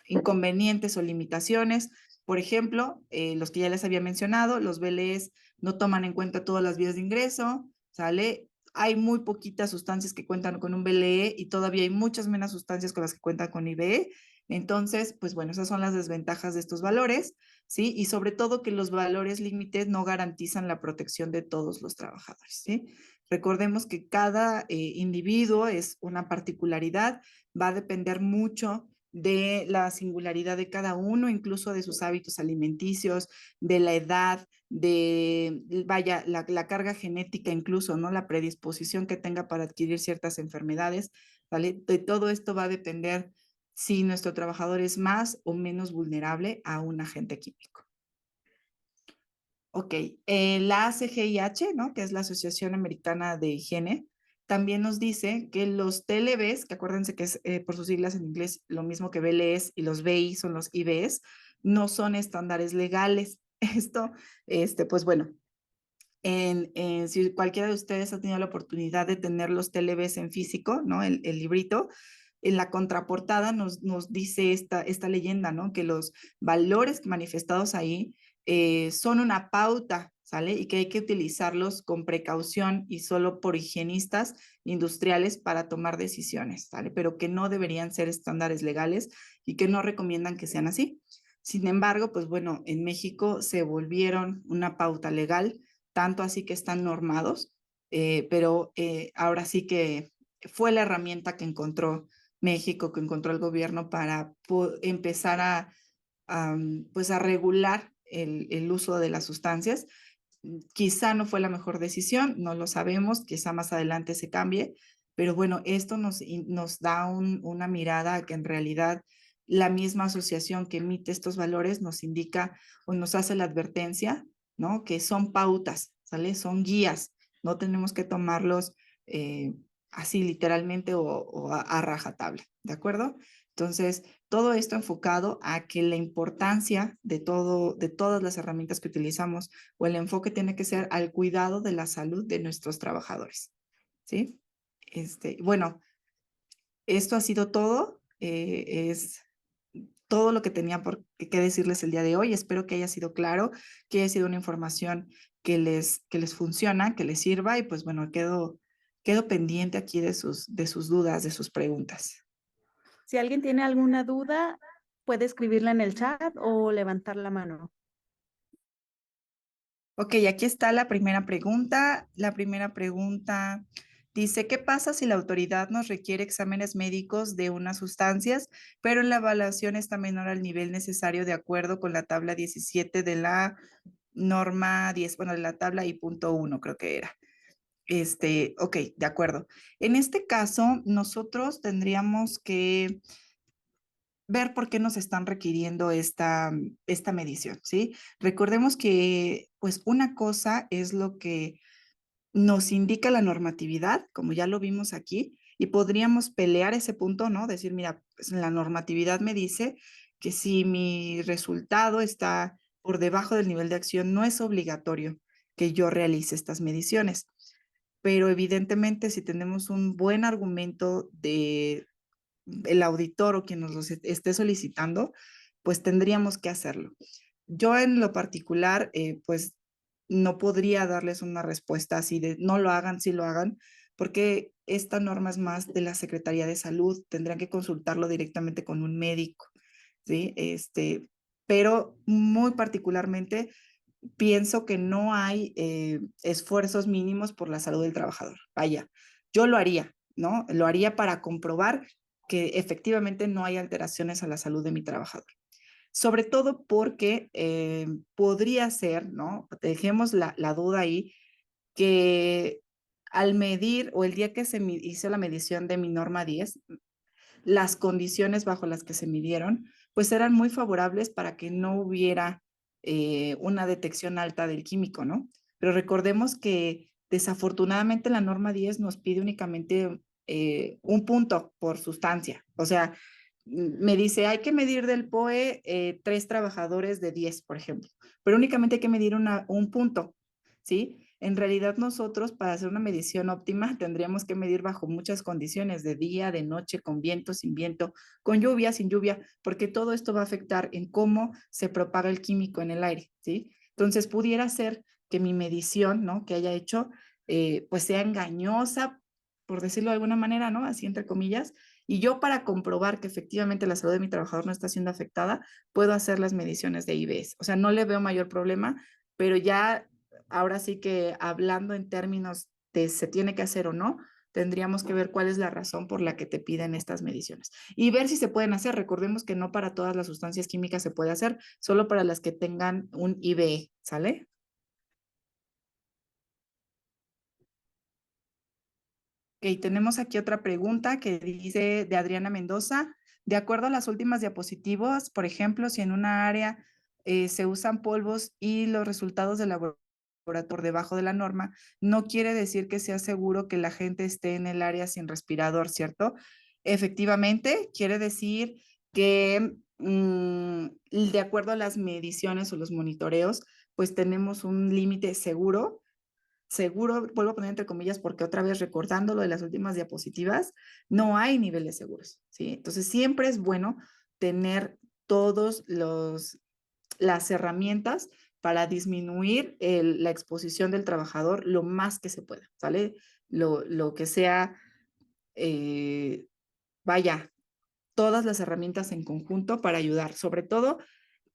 S1: inconvenientes o limitaciones. Por ejemplo, los que ya les había mencionado, los BLEs no toman en cuenta todas las vías de ingreso, ¿sale? Hay muy poquitas sustancias que cuentan con un BLE y todavía hay muchas menos sustancias con las que cuentan con IBE. Entonces, pues bueno, esas son las desventajas de estos valores, ¿sí? Y sobre todo que los valores límites no garantizan la protección de todos los trabajadores, ¿sí? Recordemos que cada individuo es una particularidad, va a depender mucho de la singularidad de cada uno, incluso de sus hábitos alimenticios, de la edad, de, vaya, la carga genética incluso, ¿no? La predisposición que tenga para adquirir ciertas enfermedades, ¿vale? De todo esto va a depender si nuestro trabajador es más o menos vulnerable a un agente químico. Ok, la ACGIH, ¿no? Que es la Asociación Americana de Higiene, también nos dice que los TLBs, que acuérdense que es por sus siglas en inglés lo mismo que BLEs y los BI son los IBs, no son estándares legales. Esto, pues bueno, si cualquiera de ustedes ha tenido la oportunidad de tener los TLBs en físico, ¿no? El librito, en la contraportada nos dice esta leyenda, ¿no? Que los valores manifestados ahí son una pauta, ¿sale? Y que hay que utilizarlos con precaución y solo por higienistas industriales para tomar decisiones, ¿sale? Pero que no deberían ser estándares legales y que no recomiendan que sean así. Sin embargo, pues bueno, en México se volvieron una pauta legal, tanto así que están normados, pero ahora sí que fue la herramienta que encontró México, que encontró el gobierno para empezar pues a regular el uso de las sustancias. Quizá no fue la mejor decisión, no lo sabemos, quizá más adelante se cambie, pero bueno, esto nos da una mirada que en realidad la misma asociación que emite estos valores nos indica o nos hace la advertencia, ¿no? Que son pautas, ¿sale? Son guías, no tenemos que tomarlos así literalmente o a rajatabla, ¿de acuerdo? Entonces, todo esto enfocado a que la importancia de todas las herramientas que utilizamos o el enfoque tiene que ser al cuidado de la salud de nuestros trabajadores, ¿sí? Bueno, esto ha sido todo. Es todo lo que tenía que decirles el día de hoy. Espero que haya sido claro, que haya sido una información que les funciona, que les sirva y pues bueno, quedo pendiente aquí de sus dudas, de sus preguntas.
S2: Si alguien tiene alguna duda, puede escribirla en el chat o levantar la mano.
S1: Ok, aquí está la primera pregunta. La primera pregunta dice, ¿qué pasa si la autoridad nos requiere exámenes médicos de unas sustancias, pero la evaluación está menor al nivel necesario de acuerdo con la tabla 17 de la norma 10, bueno, de la tabla I.1 creo que era? Ok, de acuerdo. En este caso, nosotros tendríamos que ver por qué nos están requiriendo esta medición, ¿sí? Recordemos que, pues, una cosa es lo que nos indica la normatividad, como ya lo vimos aquí, y podríamos pelear ese punto, ¿no? Decir, mira, pues la normatividad me dice que si mi resultado está por debajo del nivel de acción, no es obligatorio que yo realice estas mediciones. Pero evidentemente, si tenemos un buen argumento de el auditor o quien nos los esté solicitando, pues tendríamos que hacerlo. Yo en lo particular, pues no podría darles una respuesta así de no lo hagan, sí lo hagan, porque esta norma es más de la Secretaría de Salud, tendrían que consultarlo directamente con un médico, ¿sí? Pero muy particularmente pienso que no hay esfuerzos mínimos por la salud del trabajador. Vaya, yo lo haría, ¿no? Lo haría para comprobar que efectivamente no hay alteraciones a la salud de mi trabajador. Sobre todo porque podría ser, ¿no? Dejemos la duda ahí, que al medir o el día que se hizo la medición de mi norma 10, las condiciones bajo las que se midieron, pues eran muy favorables para que no hubiera una detección alta del químico, ¿no? Pero recordemos que desafortunadamente la norma 10 nos pide únicamente un punto por sustancia. O sea, me dice, hay que medir del POE 3 trabajadores de 10, por ejemplo, pero únicamente hay que medir un punto, ¿sí? En realidad nosotros para hacer una medición óptima tendríamos que medir bajo muchas condiciones de día, de noche, con viento, sin viento, con lluvia, sin lluvia, porque todo esto va a afectar en cómo se propaga el químico en el aire, ¿sí? Entonces pudiera ser que mi medición, ¿no? Que haya hecho, pues sea engañosa, por decirlo de alguna manera, ¿no? Así entre comillas, y yo para comprobar que efectivamente la salud de mi trabajador no está siendo afectada, puedo hacer las mediciones de IBS. O sea, no le veo mayor problema, pero ya ahora sí que hablando en términos de se tiene que hacer o no, tendríamos que ver cuál es la razón por la que te piden estas mediciones y ver si se pueden hacer. Recordemos que no para todas las sustancias químicas se puede hacer, solo para las que tengan un IBE, ¿sale? Ok, tenemos aquí otra pregunta que dice de Adriana Mendoza. De acuerdo a las últimas diapositivas, por ejemplo, si en una área se usan polvos y los resultados del laboratorio por debajo de la norma, no quiere decir que sea seguro que la gente esté en el área sin respirador, ¿cierto? Efectivamente, quiere decir que de acuerdo a las mediciones o los monitoreos, pues tenemos un límite seguro, vuelvo a poner entre comillas, porque otra vez recordando lo de las últimas diapositivas, no hay niveles seguros, ¿sí? Entonces siempre es bueno tener todos las herramientas para disminuir la exposición del trabajador lo más que se pueda, ¿sale? Lo que sea, eh, vaya, todas las herramientas en conjunto para ayudar, sobre todo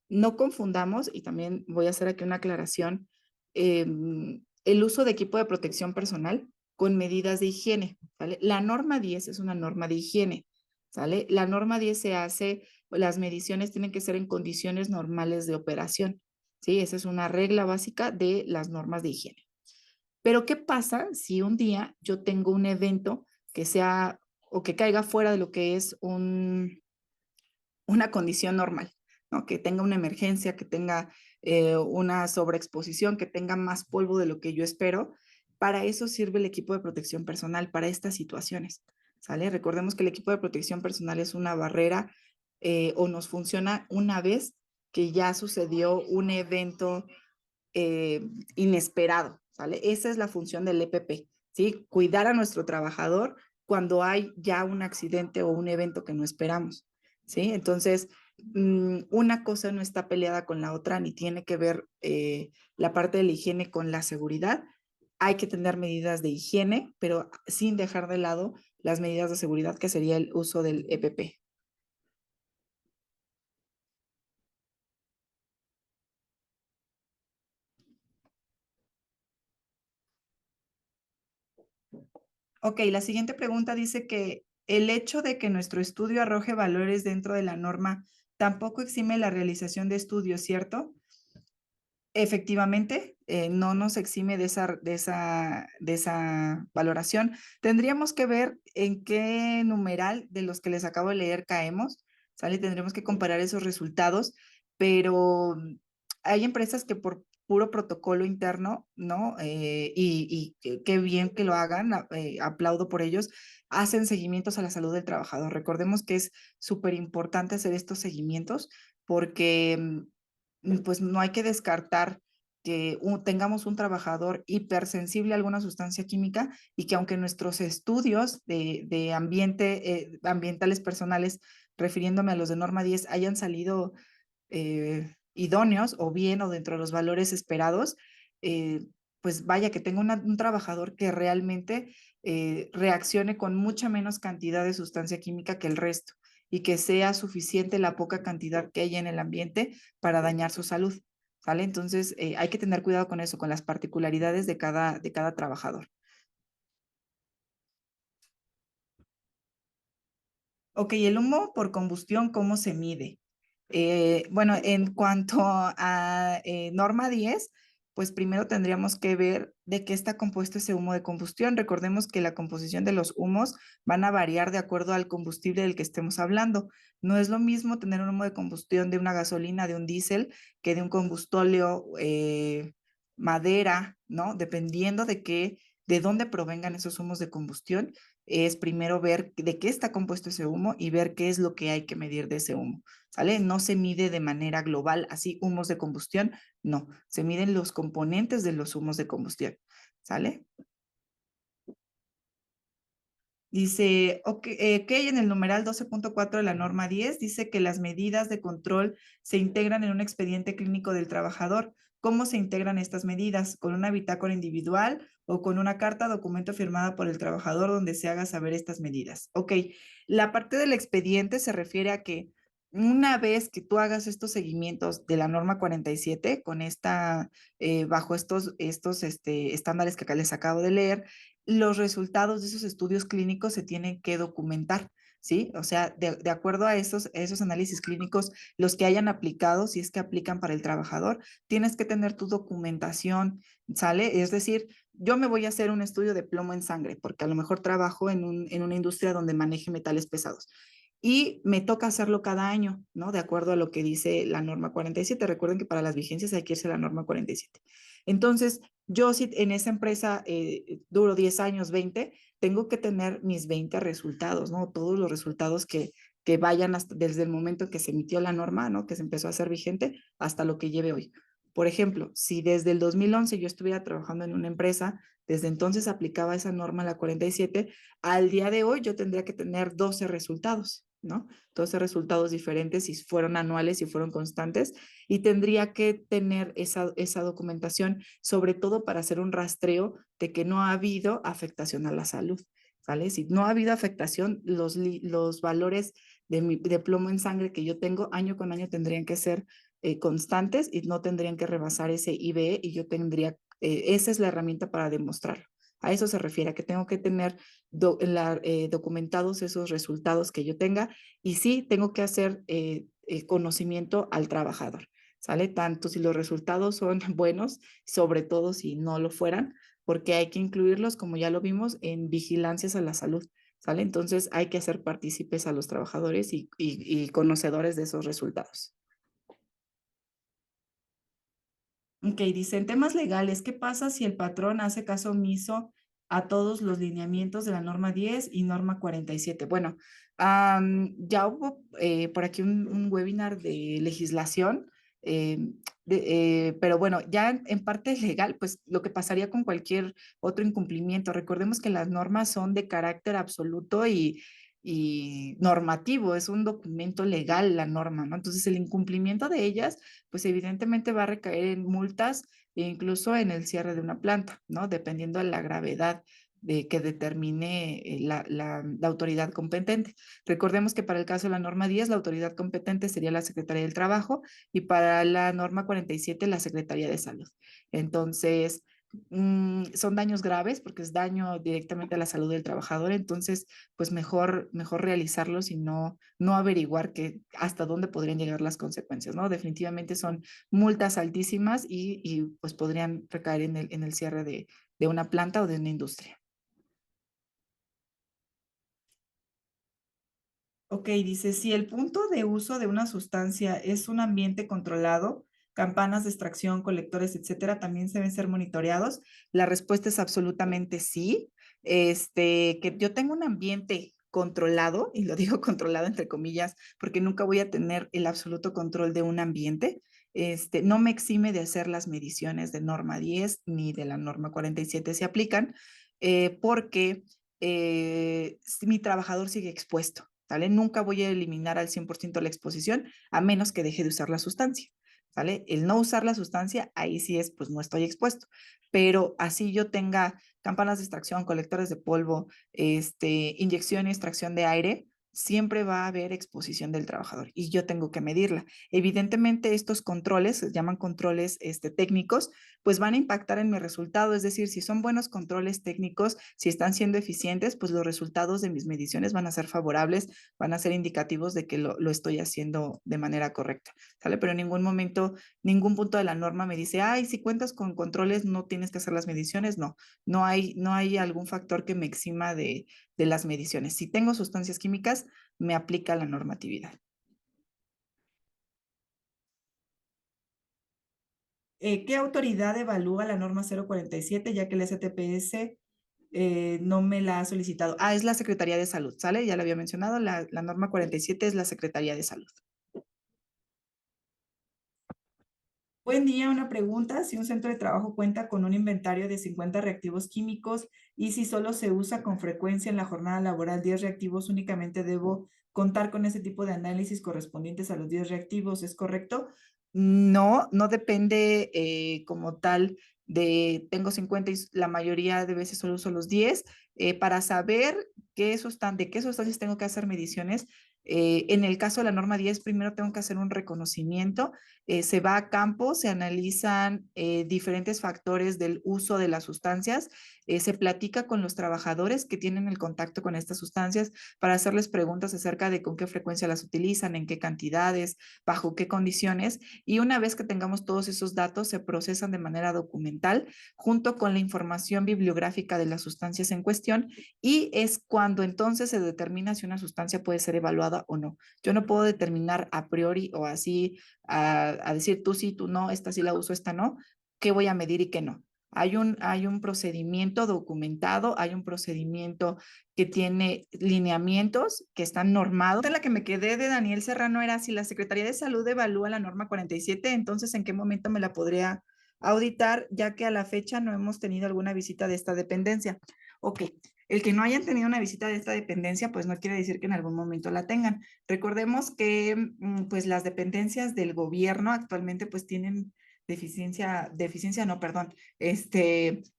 S1: no confundamos, y también voy a hacer aquí una aclaración, el uso de equipo de protección personal con medidas de higiene, ¿vale? La norma 10 es una norma de higiene, ¿sale? La norma 10 se hace, las mediciones tienen que ser en condiciones normales de operación, ¿sí? Esa es una regla básica de las normas de higiene. Pero ¿qué pasa si un día yo tengo un evento que sea o que caiga fuera de lo que es una condición normal, ¿no? Que tenga una emergencia, que tenga una sobreexposición, que tenga más polvo de lo que yo espero. Para eso sirve el equipo de protección personal, para estas situaciones, ¿sale? Recordemos que el equipo de protección personal es una barrera o nos funciona una vez que ya sucedió un evento inesperado, ¿sale? Esa es la función del EPP, ¿sí? Cuidar a nuestro trabajador cuando hay ya un accidente o un evento que no esperamos, ¿sí? Entonces, una cosa no está peleada con la otra, ni tiene que ver la parte de la higiene con la seguridad. Hay que tener medidas de higiene, pero sin dejar de lado las medidas de seguridad, que sería el uso del EPP. Ok, la siguiente pregunta dice que el hecho de que nuestro estudio arroje valores dentro de la norma tampoco exime la realización de estudios, ¿cierto? Efectivamente, no nos exime de esa valoración. Tendríamos que ver en qué numeral de los que les acabo de leer caemos, ¿sale? Tendríamos que comparar esos resultados, pero hay empresas que por puro protocolo interno, ¿no? Y qué bien que lo hagan, aplaudo por ellos, hacen seguimientos a la salud del trabajador. Recordemos que es súper importante hacer estos seguimientos porque pues no hay que descartar que tengamos un trabajador hipersensible a alguna sustancia química y que aunque nuestros estudios de ambientales personales, refiriéndome a los de norma 10, hayan salido idóneos o bien o dentro de los valores esperados, eh, pues vaya que tenga un trabajador que realmente reaccione con mucha menos cantidad de sustancia química que el resto y que sea suficiente la poca cantidad que hay en el ambiente para dañar su salud. ¿sale? Entonces, hay que tener cuidado con eso, con las particularidades de cada trabajador. Ok, el humo por combustión, ¿cómo se mide? Bueno, en cuanto a norma 10, pues primero tendríamos que ver de qué está compuesto ese humo de combustión. Recordemos que la composición de los humos van a variar de acuerdo al combustible del que estemos hablando. No es lo mismo tener un humo de combustión de una gasolina, de un diésel, que de un combustóleo, madera, ¿no? Dependiendo de dónde provengan esos humos de combustión, es primero ver de qué está compuesto ese humo y ver qué es lo que hay que medir de ese humo. ¿Sale? No se mide de manera global, así humos de combustión, no, se miden los componentes de los humos de combustión, ¿sale? Dice, ok, en el numeral 12.4 de la norma 10 dice que las medidas de control se integran en un expediente clínico del trabajador. ¿Cómo se integran estas medidas? ¿Con una bitácora individual o con una carta documento firmada por el trabajador donde se haga saber estas medidas? Ok, la parte del expediente se refiere a que una vez que tú hagas estos seguimientos de la norma 47 con bajo estos estándares que acá les acabo de leer, los resultados de esos estudios clínicos se tienen que documentar, ¿sí? O sea, de acuerdo a esos análisis clínicos, los que hayan aplicado, si es que aplican para el trabajador, tienes que tener tu documentación, ¿sale? Es decir, yo me voy a hacer un estudio de plomo en sangre, porque a lo mejor trabajo en una industria donde maneje metales pesados. Y me toca hacerlo cada año, ¿no? De acuerdo a lo que dice la norma 47. Recuerden que para las vigencias hay que irse a la norma 47. Entonces, yo si en esa empresa duro 10 años, 20, tengo que tener mis 20 resultados, ¿no? Todos los resultados que vayan hasta, desde el momento en que se emitió la norma, ¿no? Que se empezó a hacer vigente hasta lo que lleve hoy. Por ejemplo, si desde el 2011 yo estuviera trabajando en una empresa, desde entonces aplicaba esa norma, la 47, al día de hoy yo tendría que tener 12 resultados, ¿no? 12 resultados diferentes si fueron anuales, si fueron constantes, y tendría que tener esa documentación, sobre todo para hacer un rastreo de que no ha habido afectación a la salud, ¿vale? Si no ha habido afectación, los valores de plomo en sangre que yo tengo año con año tendrían que ser constantes y no tendrían que rebasar ese IBE y yo tendría, esa es la herramienta para demostrarlo. A eso se refiere, a que tengo que tener documentados esos resultados que yo tenga y sí tengo que hacer conocimiento al trabajador. ¿Sale? Tanto si los resultados son buenos, sobre todo si no lo fueran, porque hay que incluirlos, como ya lo vimos, en vigilancias a la salud. ¿Sale? Entonces hay que hacer partícipes a los trabajadores y conocedores de esos resultados. Ok, dice, en temas legales, ¿qué pasa si el patrón hace caso omiso a todos los lineamientos de la norma 10 y norma 47? Bueno, ya hubo por aquí un webinar de legislación, eh, pero bueno, ya en parte legal, pues lo que pasaría con cualquier otro incumplimiento. Recordemos que las normas son de carácter absoluto y normativo, es un documento legal la norma, ¿no? Entonces el incumplimiento de ellas pues evidentemente va a recaer en multas e incluso en el cierre de una planta, ¿no? Dependiendo de la gravedad de que determine la autoridad competente. Recordemos que para el caso de la norma 10, la autoridad competente sería la Secretaría del Trabajo y para la norma 47, la Secretaría de Salud. Entonces, son daños graves porque es daño directamente a la salud del trabajador, entonces pues mejor realizarlos y no averiguar hasta dónde podrían llegar las consecuencias, ¿no? Definitivamente son multas altísimas pues podrían recaer en el cierre de una planta o de una industria. Ok, dice, si el punto de uso de una sustancia es un ambiente controlado, campanas de extracción, colectores, etcétera, también deben ser monitoreados. La respuesta es absolutamente sí. Que yo tengo un ambiente controlado, y lo digo controlado entre comillas, porque nunca voy a tener el absoluto control de un ambiente. No me exime de hacer las mediciones de norma 10 ni de la norma 47 se aplican, porque si mi trabajador sigue expuesto. ¿Sale? Nunca voy a eliminar al 100% la exposición a menos que deje de usar la sustancia. ¿Sale? El no usar la sustancia, ahí sí es, pues no estoy expuesto. Pero así yo tenga campanas de extracción, colectores de polvo, inyección y extracción de aire, siempre va a haber exposición del trabajador y yo tengo que medirla. Evidentemente, estos controles, se llaman controles técnicos, pues van a impactar en mi resultado. Es decir, si son buenos controles técnicos, si están siendo eficientes, pues los resultados de mis mediciones van a ser favorables, van a ser indicativos de que lo estoy haciendo de manera correcta, ¿sale? Pero en ningún momento, ningún punto de la norma me dice, ay, si cuentas con controles, no tienes que hacer las mediciones. No, no hay algún factor que me exima de las mediciones. Si tengo sustancias químicas, me aplica la normatividad. ¿Qué autoridad evalúa la norma 047, ya que el STPS no me la ha solicitado? Ah, es la Secretaría de Salud, ¿sale? Ya lo había mencionado, la norma 47 es la Secretaría de Salud. Buen día, una pregunta. Si un centro de trabajo cuenta con un inventario de 50 reactivos químicos y si solo se usa con frecuencia en la jornada laboral 10 reactivos, únicamente debo contar con ese tipo de análisis correspondientes a los 10 reactivos, ¿es correcto? No, no depende como tal de tengo 50 y la mayoría de veces solo uso los 10. Para saber de qué sustancias tengo que hacer mediciones, en el caso de la norma 10, primero tengo que hacer un reconocimiento, se va a campo, se analizan diferentes factores del uso de las sustancias, se platica con los trabajadores que tienen el contacto con estas sustancias para hacerles preguntas acerca de con qué frecuencia las utilizan, en qué cantidades, bajo qué condiciones, y una vez que tengamos todos esos datos, se procesan de manera documental junto con la información bibliográfica de las sustancias en cuestión, y es cuando entonces se determina si una sustancia puede ser evaluada o no. Yo no puedo determinar a priori o así a decir tú sí, tú no, esta sí la uso, esta no, qué voy a medir y qué no. Hay un procedimiento documentado, hay un procedimiento que tiene lineamientos que están normados. En la que me quedé de Daniel Serrano era si la Secretaría de Salud evalúa la norma 47, entonces ¿en qué momento me la podría auditar, ya que a la fecha no hemos tenido alguna visita de esta dependencia? Ok, el que no hayan tenido una visita de esta dependencia, pues no quiere decir que en algún momento la tengan. Recordemos que pues las dependencias del gobierno actualmente pues tienen deficiencia no, perdón,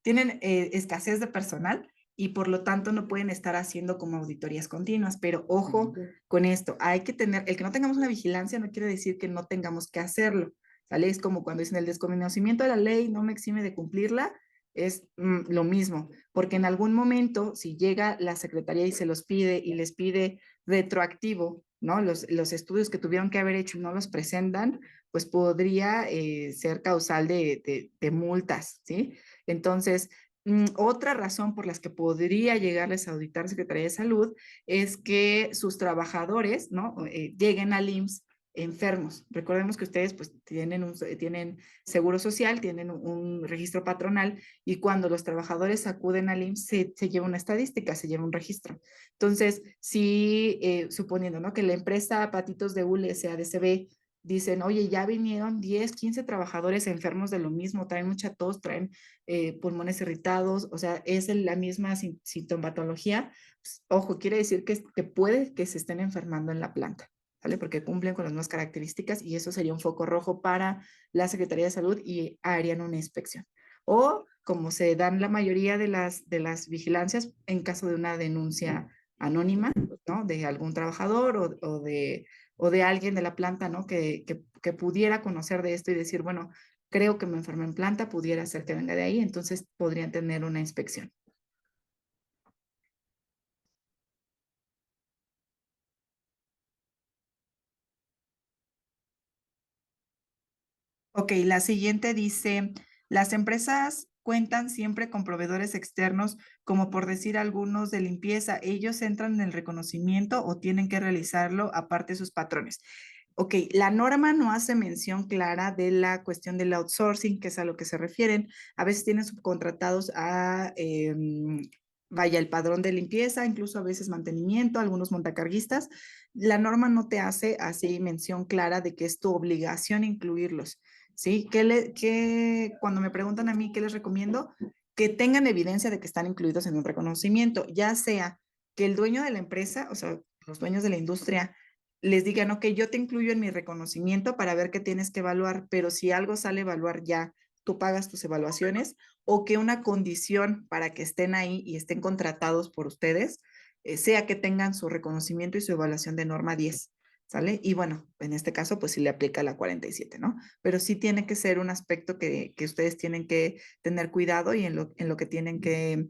S1: tienen escasez de personal y por lo tanto no pueden estar haciendo como auditorías continuas, pero ojo con esto, hay que tener, el que no tengamos una vigilancia no quiere decir que no tengamos que hacerlo, ¿sale? Es como cuando dicen el desconocimiento de la ley no me exime de cumplirla, es lo mismo, porque en algún momento, si llega la secretaría y se los pide y les pide retroactivo, ¿no? Los estudios que tuvieron que haber hecho y no los presentan, pues podría ser causal de multas, ¿sí? Entonces, otra razón por las que podría llegarles a auditar Secretaría de Salud es que sus trabajadores, ¿no? Lleguen al IMSS enfermos. Recordemos que ustedes pues tienen seguro social, tienen un registro patronal y cuando los trabajadores acuden al IMSS se lleva una estadística, se lleva un registro. Entonces, si suponiendo, ¿no? Que la empresa Patitos de Hule, SADCB, dicen, oye, ya vinieron 10, 15 trabajadores enfermos de lo mismo, traen mucha tos, traen pulmones irritados, o sea, es la misma sintomatología. Pues, ojo, quiere decir que puede que se estén enfermando en la planta, ¿vale? Porque cumplen con las mismas características y eso sería un foco rojo para la Secretaría de Salud y harían una inspección. O como se dan la mayoría de las vigilancias en caso de una denuncia anónima, ¿no? De algún trabajador o de alguien de la planta, ¿no? Que pudiera conocer de esto y decir, bueno, creo que me enfermé en planta, pudiera ser que venga de ahí, entonces podrían tener una inspección. Ok, la siguiente dice, las empresas cuentan siempre con proveedores externos, como por decir algunos de limpieza. ¿Ellos entran en el reconocimiento o tienen que realizarlo aparte de sus patrones? Ok, la norma no hace mención clara de la cuestión del outsourcing, que es a lo que se refieren. A veces tienen subcontratados a, vaya, el padrón de limpieza, incluso a veces mantenimiento, algunos montacarguistas. La norma no te hace así mención clara de que es tu obligación incluirlos. ¿Sí? Cuando me preguntan a mí qué les recomiendo, que tengan evidencia de que están incluidos en un reconocimiento, ya sea que el dueño de la empresa, o sea, los dueños de la industria, les digan, ok, yo te incluyo en mi reconocimiento para ver qué tienes que evaluar, pero si algo sale a evaluar ya, tú pagas tus evaluaciones, o que una condición para que estén ahí y estén contratados por ustedes sea que tengan su reconocimiento y su evaluación de norma 10. ¿Sale? Y bueno, en este caso, pues sí le aplica la 47, ¿no? Pero sí tiene que ser un aspecto que ustedes tienen que tener cuidado y en lo que tienen que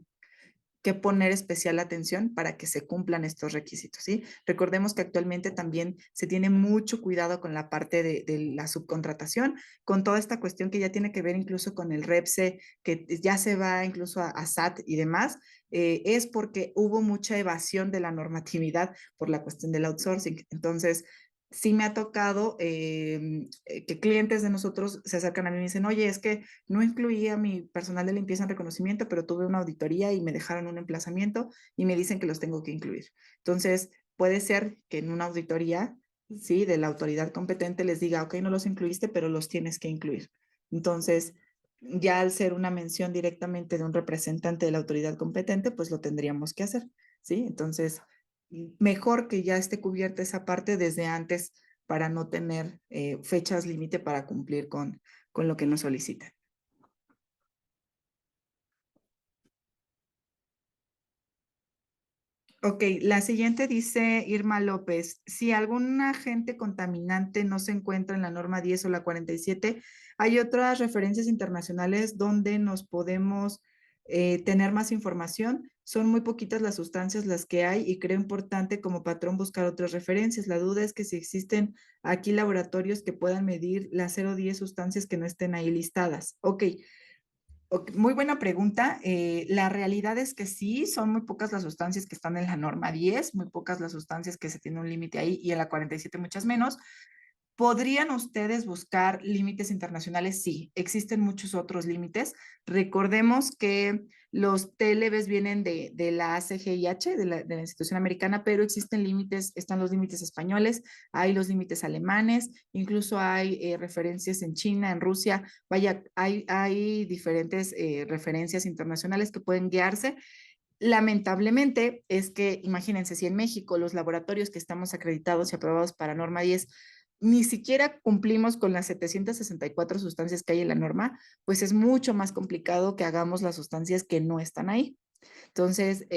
S1: poner especial atención para que se cumplan estos requisitos, ¿sí? Recordemos que actualmente también se tiene mucho cuidado con la parte de la subcontratación, con toda esta cuestión que ya tiene que ver incluso con el REPSE, que ya se va incluso a SAT y demás, es porque hubo mucha evasión de la normatividad por la cuestión del outsourcing. Entonces, sí me ha tocado que clientes de nosotros se acercan a mí y me dicen, oye, es que no incluía mi personal de limpieza en reconocimiento, pero tuve una auditoría y me dejaron un emplazamiento y me dicen que los tengo que incluir. Entonces, puede ser que en una auditoría, sí, de la autoridad competente les diga, ok, no los incluiste, pero los tienes que incluir. Entonces, ya al ser una mención directamente de un representante de la autoridad competente, pues lo tendríamos que hacer, ¿sí? Entonces, mejor que ya esté cubierta esa parte desde antes para no tener fechas límite para cumplir con lo que nos solicitan. Ok, la siguiente dice Irma López, si algún agente contaminante no se encuentra en la norma 10 o la 47, hay otras referencias internacionales donde nos podemos tener más información. Son muy poquitas las sustancias las que hay y creo importante como patrón buscar otras referencias. La duda es que si existen aquí laboratorios que puedan medir las 0,10 sustancias que no estén ahí listadas. Ok, muy buena pregunta. La realidad es que sí, son muy pocas las sustancias que están en la norma 10, muy pocas las sustancias que se tiene un límite ahí y en la 47 muchas menos. ¿Podrían ustedes buscar límites internacionales? Sí, existen muchos otros límites. Recordemos que los TLBs vienen de la ACGIH, de la institución americana, pero existen límites, están los límites españoles, hay los límites alemanes, incluso hay referencias en China, en Rusia. Vaya, hay diferentes referencias internacionales que pueden guiarse. Lamentablemente es que, imagínense, si en México los laboratorios que estamos acreditados y aprobados para norma 10 ni siquiera cumplimos con las 764 sustancias que hay en la norma, pues es mucho más complicado que hagamos las sustancias que no están ahí. Entonces,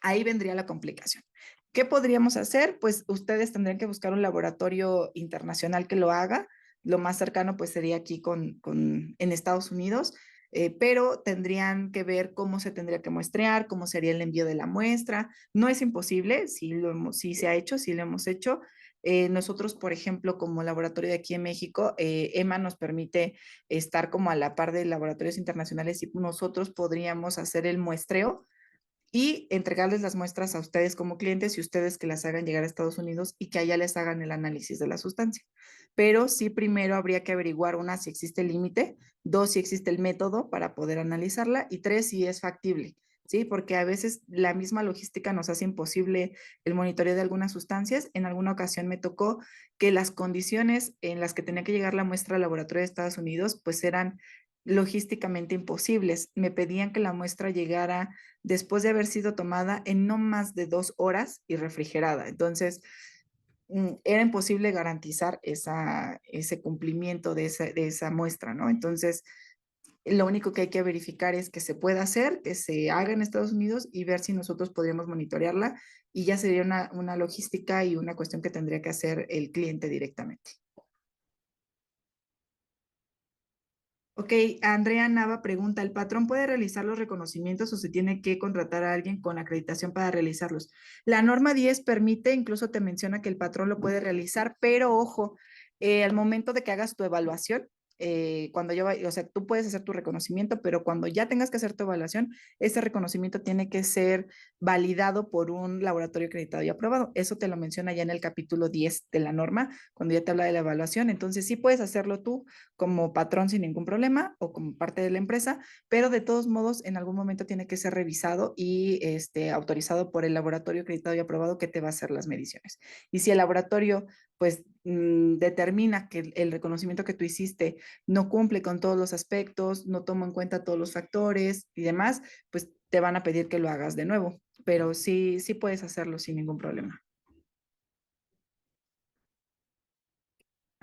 S1: ahí vendría la complicación. ¿Qué podríamos hacer? Pues ustedes tendrían que buscar un laboratorio internacional que lo haga. Lo más cercano pues sería aquí en Estados Unidos, pero tendrían que ver cómo se tendría que muestrear, cómo sería el envío de la muestra. No es imposible, sí se ha hecho, sí lo hemos hecho. Nosotros, por ejemplo, como laboratorio de aquí en México, EMA nos permite estar como a la par de laboratorios internacionales y nosotros podríamos hacer el muestreo y entregarles las muestras a ustedes como clientes y ustedes que las hagan llegar a Estados Unidos y que allá les hagan el análisis de la sustancia. Pero sí primero habría que averiguar, una, si existe el límite, dos, si existe el método para poder analizarla y tres, si es factible. ¿Sí? Porque a veces la misma logística nos hace imposible el monitoreo de algunas sustancias. En alguna ocasión me tocó que las condiciones en las que tenía que llegar la muestra al laboratorio de Estados Unidos pues eran logísticamente imposibles. Me pedían que la muestra llegara después de haber sido tomada en no más de 2 horas y refrigerada. Entonces, era imposible garantizar ese cumplimiento de esa muestra, ¿no? Entonces, lo único que hay que verificar es que se pueda hacer, que se haga en Estados Unidos y ver si nosotros podríamos monitorearla y ya sería una logística y una cuestión que tendría que hacer el cliente directamente. Ok, Andrea Nava pregunta, ¿el patrón puede realizar los reconocimientos o se tiene que contratar a alguien con acreditación para realizarlos? La norma 10 permite, incluso te menciona que el patrón lo puede realizar, pero ojo, al momento de que hagas tu evaluación, o sea, tú puedes hacer tu reconocimiento, pero cuando ya tengas que hacer tu evaluación, ese reconocimiento tiene que ser validado por un laboratorio acreditado y aprobado. Eso te lo menciona ya en el capítulo 10 de la norma, cuando ya te habla de la evaluación. Entonces, sí puedes hacerlo tú como patrón sin ningún problema o como parte de la empresa, pero de todos modos en algún momento tiene que ser revisado y autorizado por el laboratorio acreditado y aprobado que te va a hacer las mediciones. Y si el laboratorio pues determina que el reconocimiento que tú hiciste no cumple con todos los aspectos, no toma en cuenta todos los factores y demás, pues te van a pedir que lo hagas de nuevo, pero sí, sí puedes hacerlo sin ningún problema.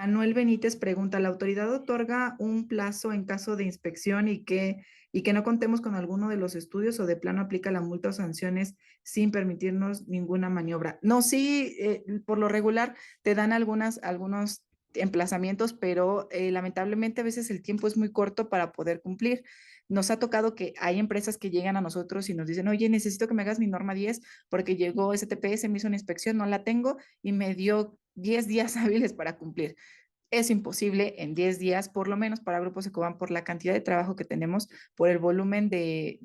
S1: Manuel Benítez pregunta, ¿la autoridad otorga un plazo en caso de inspección y que no contemos con alguno de los estudios o de plano aplica la multa o sanciones sin permitirnos ninguna maniobra? No, sí, por lo regular te dan algunos emplazamientos, pero lamentablemente a veces el tiempo es muy corto para poder cumplir. Nos ha tocado que hay empresas que llegan a nosotros y nos dicen, oye, necesito que me hagas mi norma 10 porque llegó STPS, me hizo una inspección, no la tengo y me dio 10 días hábiles para cumplir. Es imposible en 10 días, por lo menos para Grupo Ecoban, por la cantidad de trabajo que tenemos, por el volumen de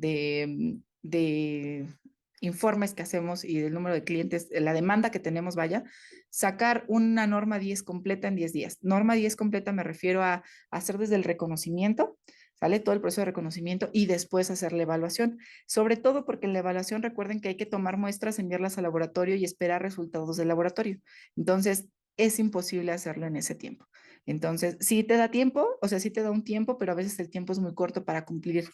S1: informes que hacemos y del número de clientes, la demanda que tenemos, vaya, sacar una norma 10 completa en 10 días. Norma 10 completa me refiero a hacer desde el reconocimiento, ¿sale? Todo el proceso de reconocimiento y después hacer la evaluación. Sobre todo porque en la evaluación recuerden que hay que tomar muestras, enviarlas al laboratorio y esperar resultados del laboratorio. Entonces, es imposible hacerlo en ese tiempo. Entonces, sí te da tiempo, o sea, sí te da un tiempo, pero a veces el tiempo es muy corto para cumplir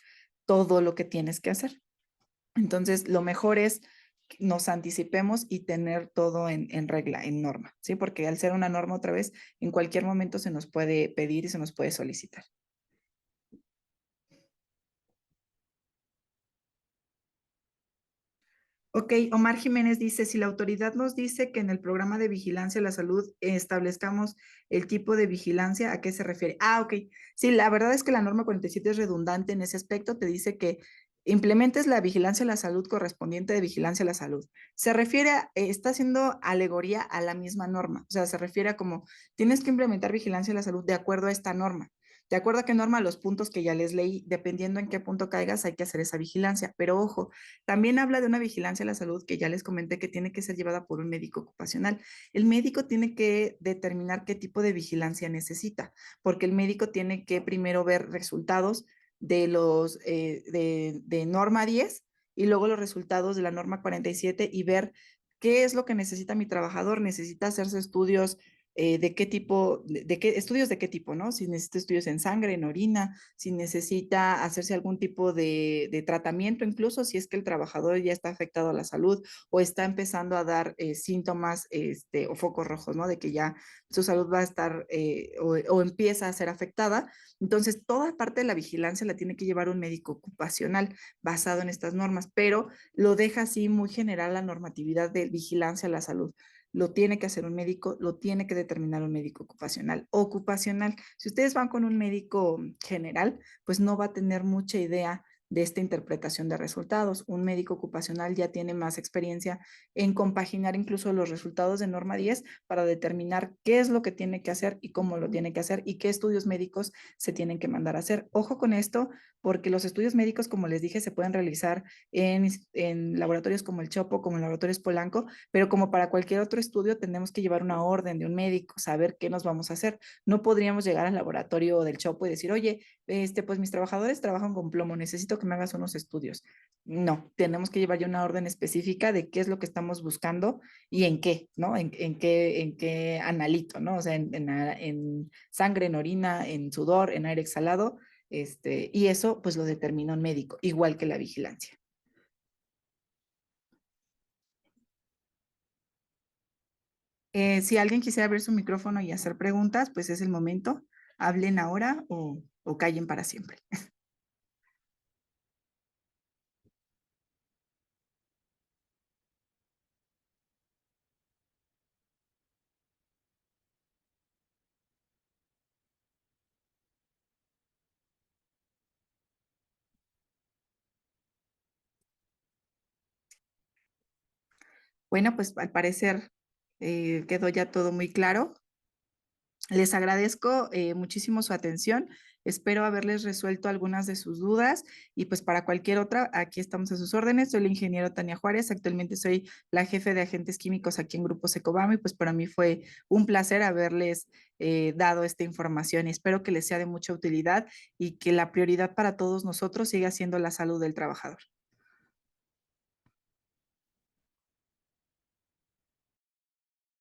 S1: todo lo que tienes que hacer. Entonces, lo mejor es que nos anticipemos y tener todo en regla, en norma, ¿sí? Porque al ser una norma otra vez, en cualquier momento se nos puede pedir y se nos puede solicitar. Ok, Omar Jiménez dice, si la autoridad nos dice que en el programa de vigilancia a la salud establezcamos el tipo de vigilancia, ¿a qué se refiere? Ah, ok. Sí, la verdad es que la norma 47 es redundante en ese aspecto, te dice que implementes la vigilancia a la salud correspondiente de vigilancia a la salud. Se refiere está haciendo alegoría a la misma norma, o sea, se refiere a como tienes que implementar vigilancia a la salud de acuerdo a esta norma. De acuerdo a qué norma, los puntos que ya les leí, dependiendo en qué punto caigas, hay que hacer esa vigilancia. Pero ojo, también habla de una vigilancia a la salud que ya les comenté que tiene que ser llevada por un médico ocupacional. El médico tiene que determinar qué tipo de vigilancia necesita, porque el médico tiene que primero ver resultados de los de norma 10 y luego los resultados de la norma 47 y ver qué es lo que necesita mi trabajador. Necesita hacerse estudios de qué tipo, de qué estudios de qué tipo, ¿no? Si necesita estudios en sangre, en orina, si necesita hacerse algún tipo de tratamiento, incluso si es que el trabajador ya está afectado a la salud o está empezando a dar síntomas o focos rojos, ¿no? De que ya su salud va a estar o empieza a ser afectada. Entonces, toda parte de la vigilancia la tiene que llevar un médico ocupacional basado en estas normas, pero lo deja así muy general la normatividad de vigilancia a la salud. Lo tiene que hacer un médico, lo tiene que determinar un médico ocupacional. Ocupacional, si ustedes van con un médico general, pues no va a tener mucha idea de esta interpretación de resultados. Un médico ocupacional ya tiene más experiencia en compaginar incluso los resultados de norma 10 para determinar qué es lo que tiene que hacer y cómo lo tiene que hacer y qué estudios médicos se tienen que mandar a hacer. Ojo con esto, porque los estudios médicos, como les dije, se pueden realizar en laboratorios como el Chopo, como en laboratorios Polanco, pero como para cualquier otro estudio tenemos que llevar una orden de un médico, saber qué nos vamos a hacer. No podríamos llegar al laboratorio del Chopo y decir, oye, pues mis trabajadores trabajan con plomo, necesito que me hagas unos estudios. No, tenemos que llevar ya una orden específica de qué es lo que estamos buscando y en qué, ¿no? En qué analito, ¿no? O sea, en sangre, en orina, en sudor, en aire exhalado, y eso pues lo determina un médico, igual que la vigilancia. Si alguien quisiera abrir su micrófono y hacer preguntas, pues es el momento. Hablen ahora o callen para siempre. Bueno, pues al parecer quedó ya todo muy claro. Les agradezco muchísimo su atención. Espero haberles resuelto algunas de sus dudas y pues para cualquier otra, aquí estamos a sus órdenes. Soy la ingeniera Tania Juárez. Actualmente soy la jefe de agentes químicos aquí en Grupo Secobam y pues para mí fue un placer haberles dado esta información y espero que les sea de mucha utilidad y que la prioridad para todos nosotros siga siendo la salud del trabajador.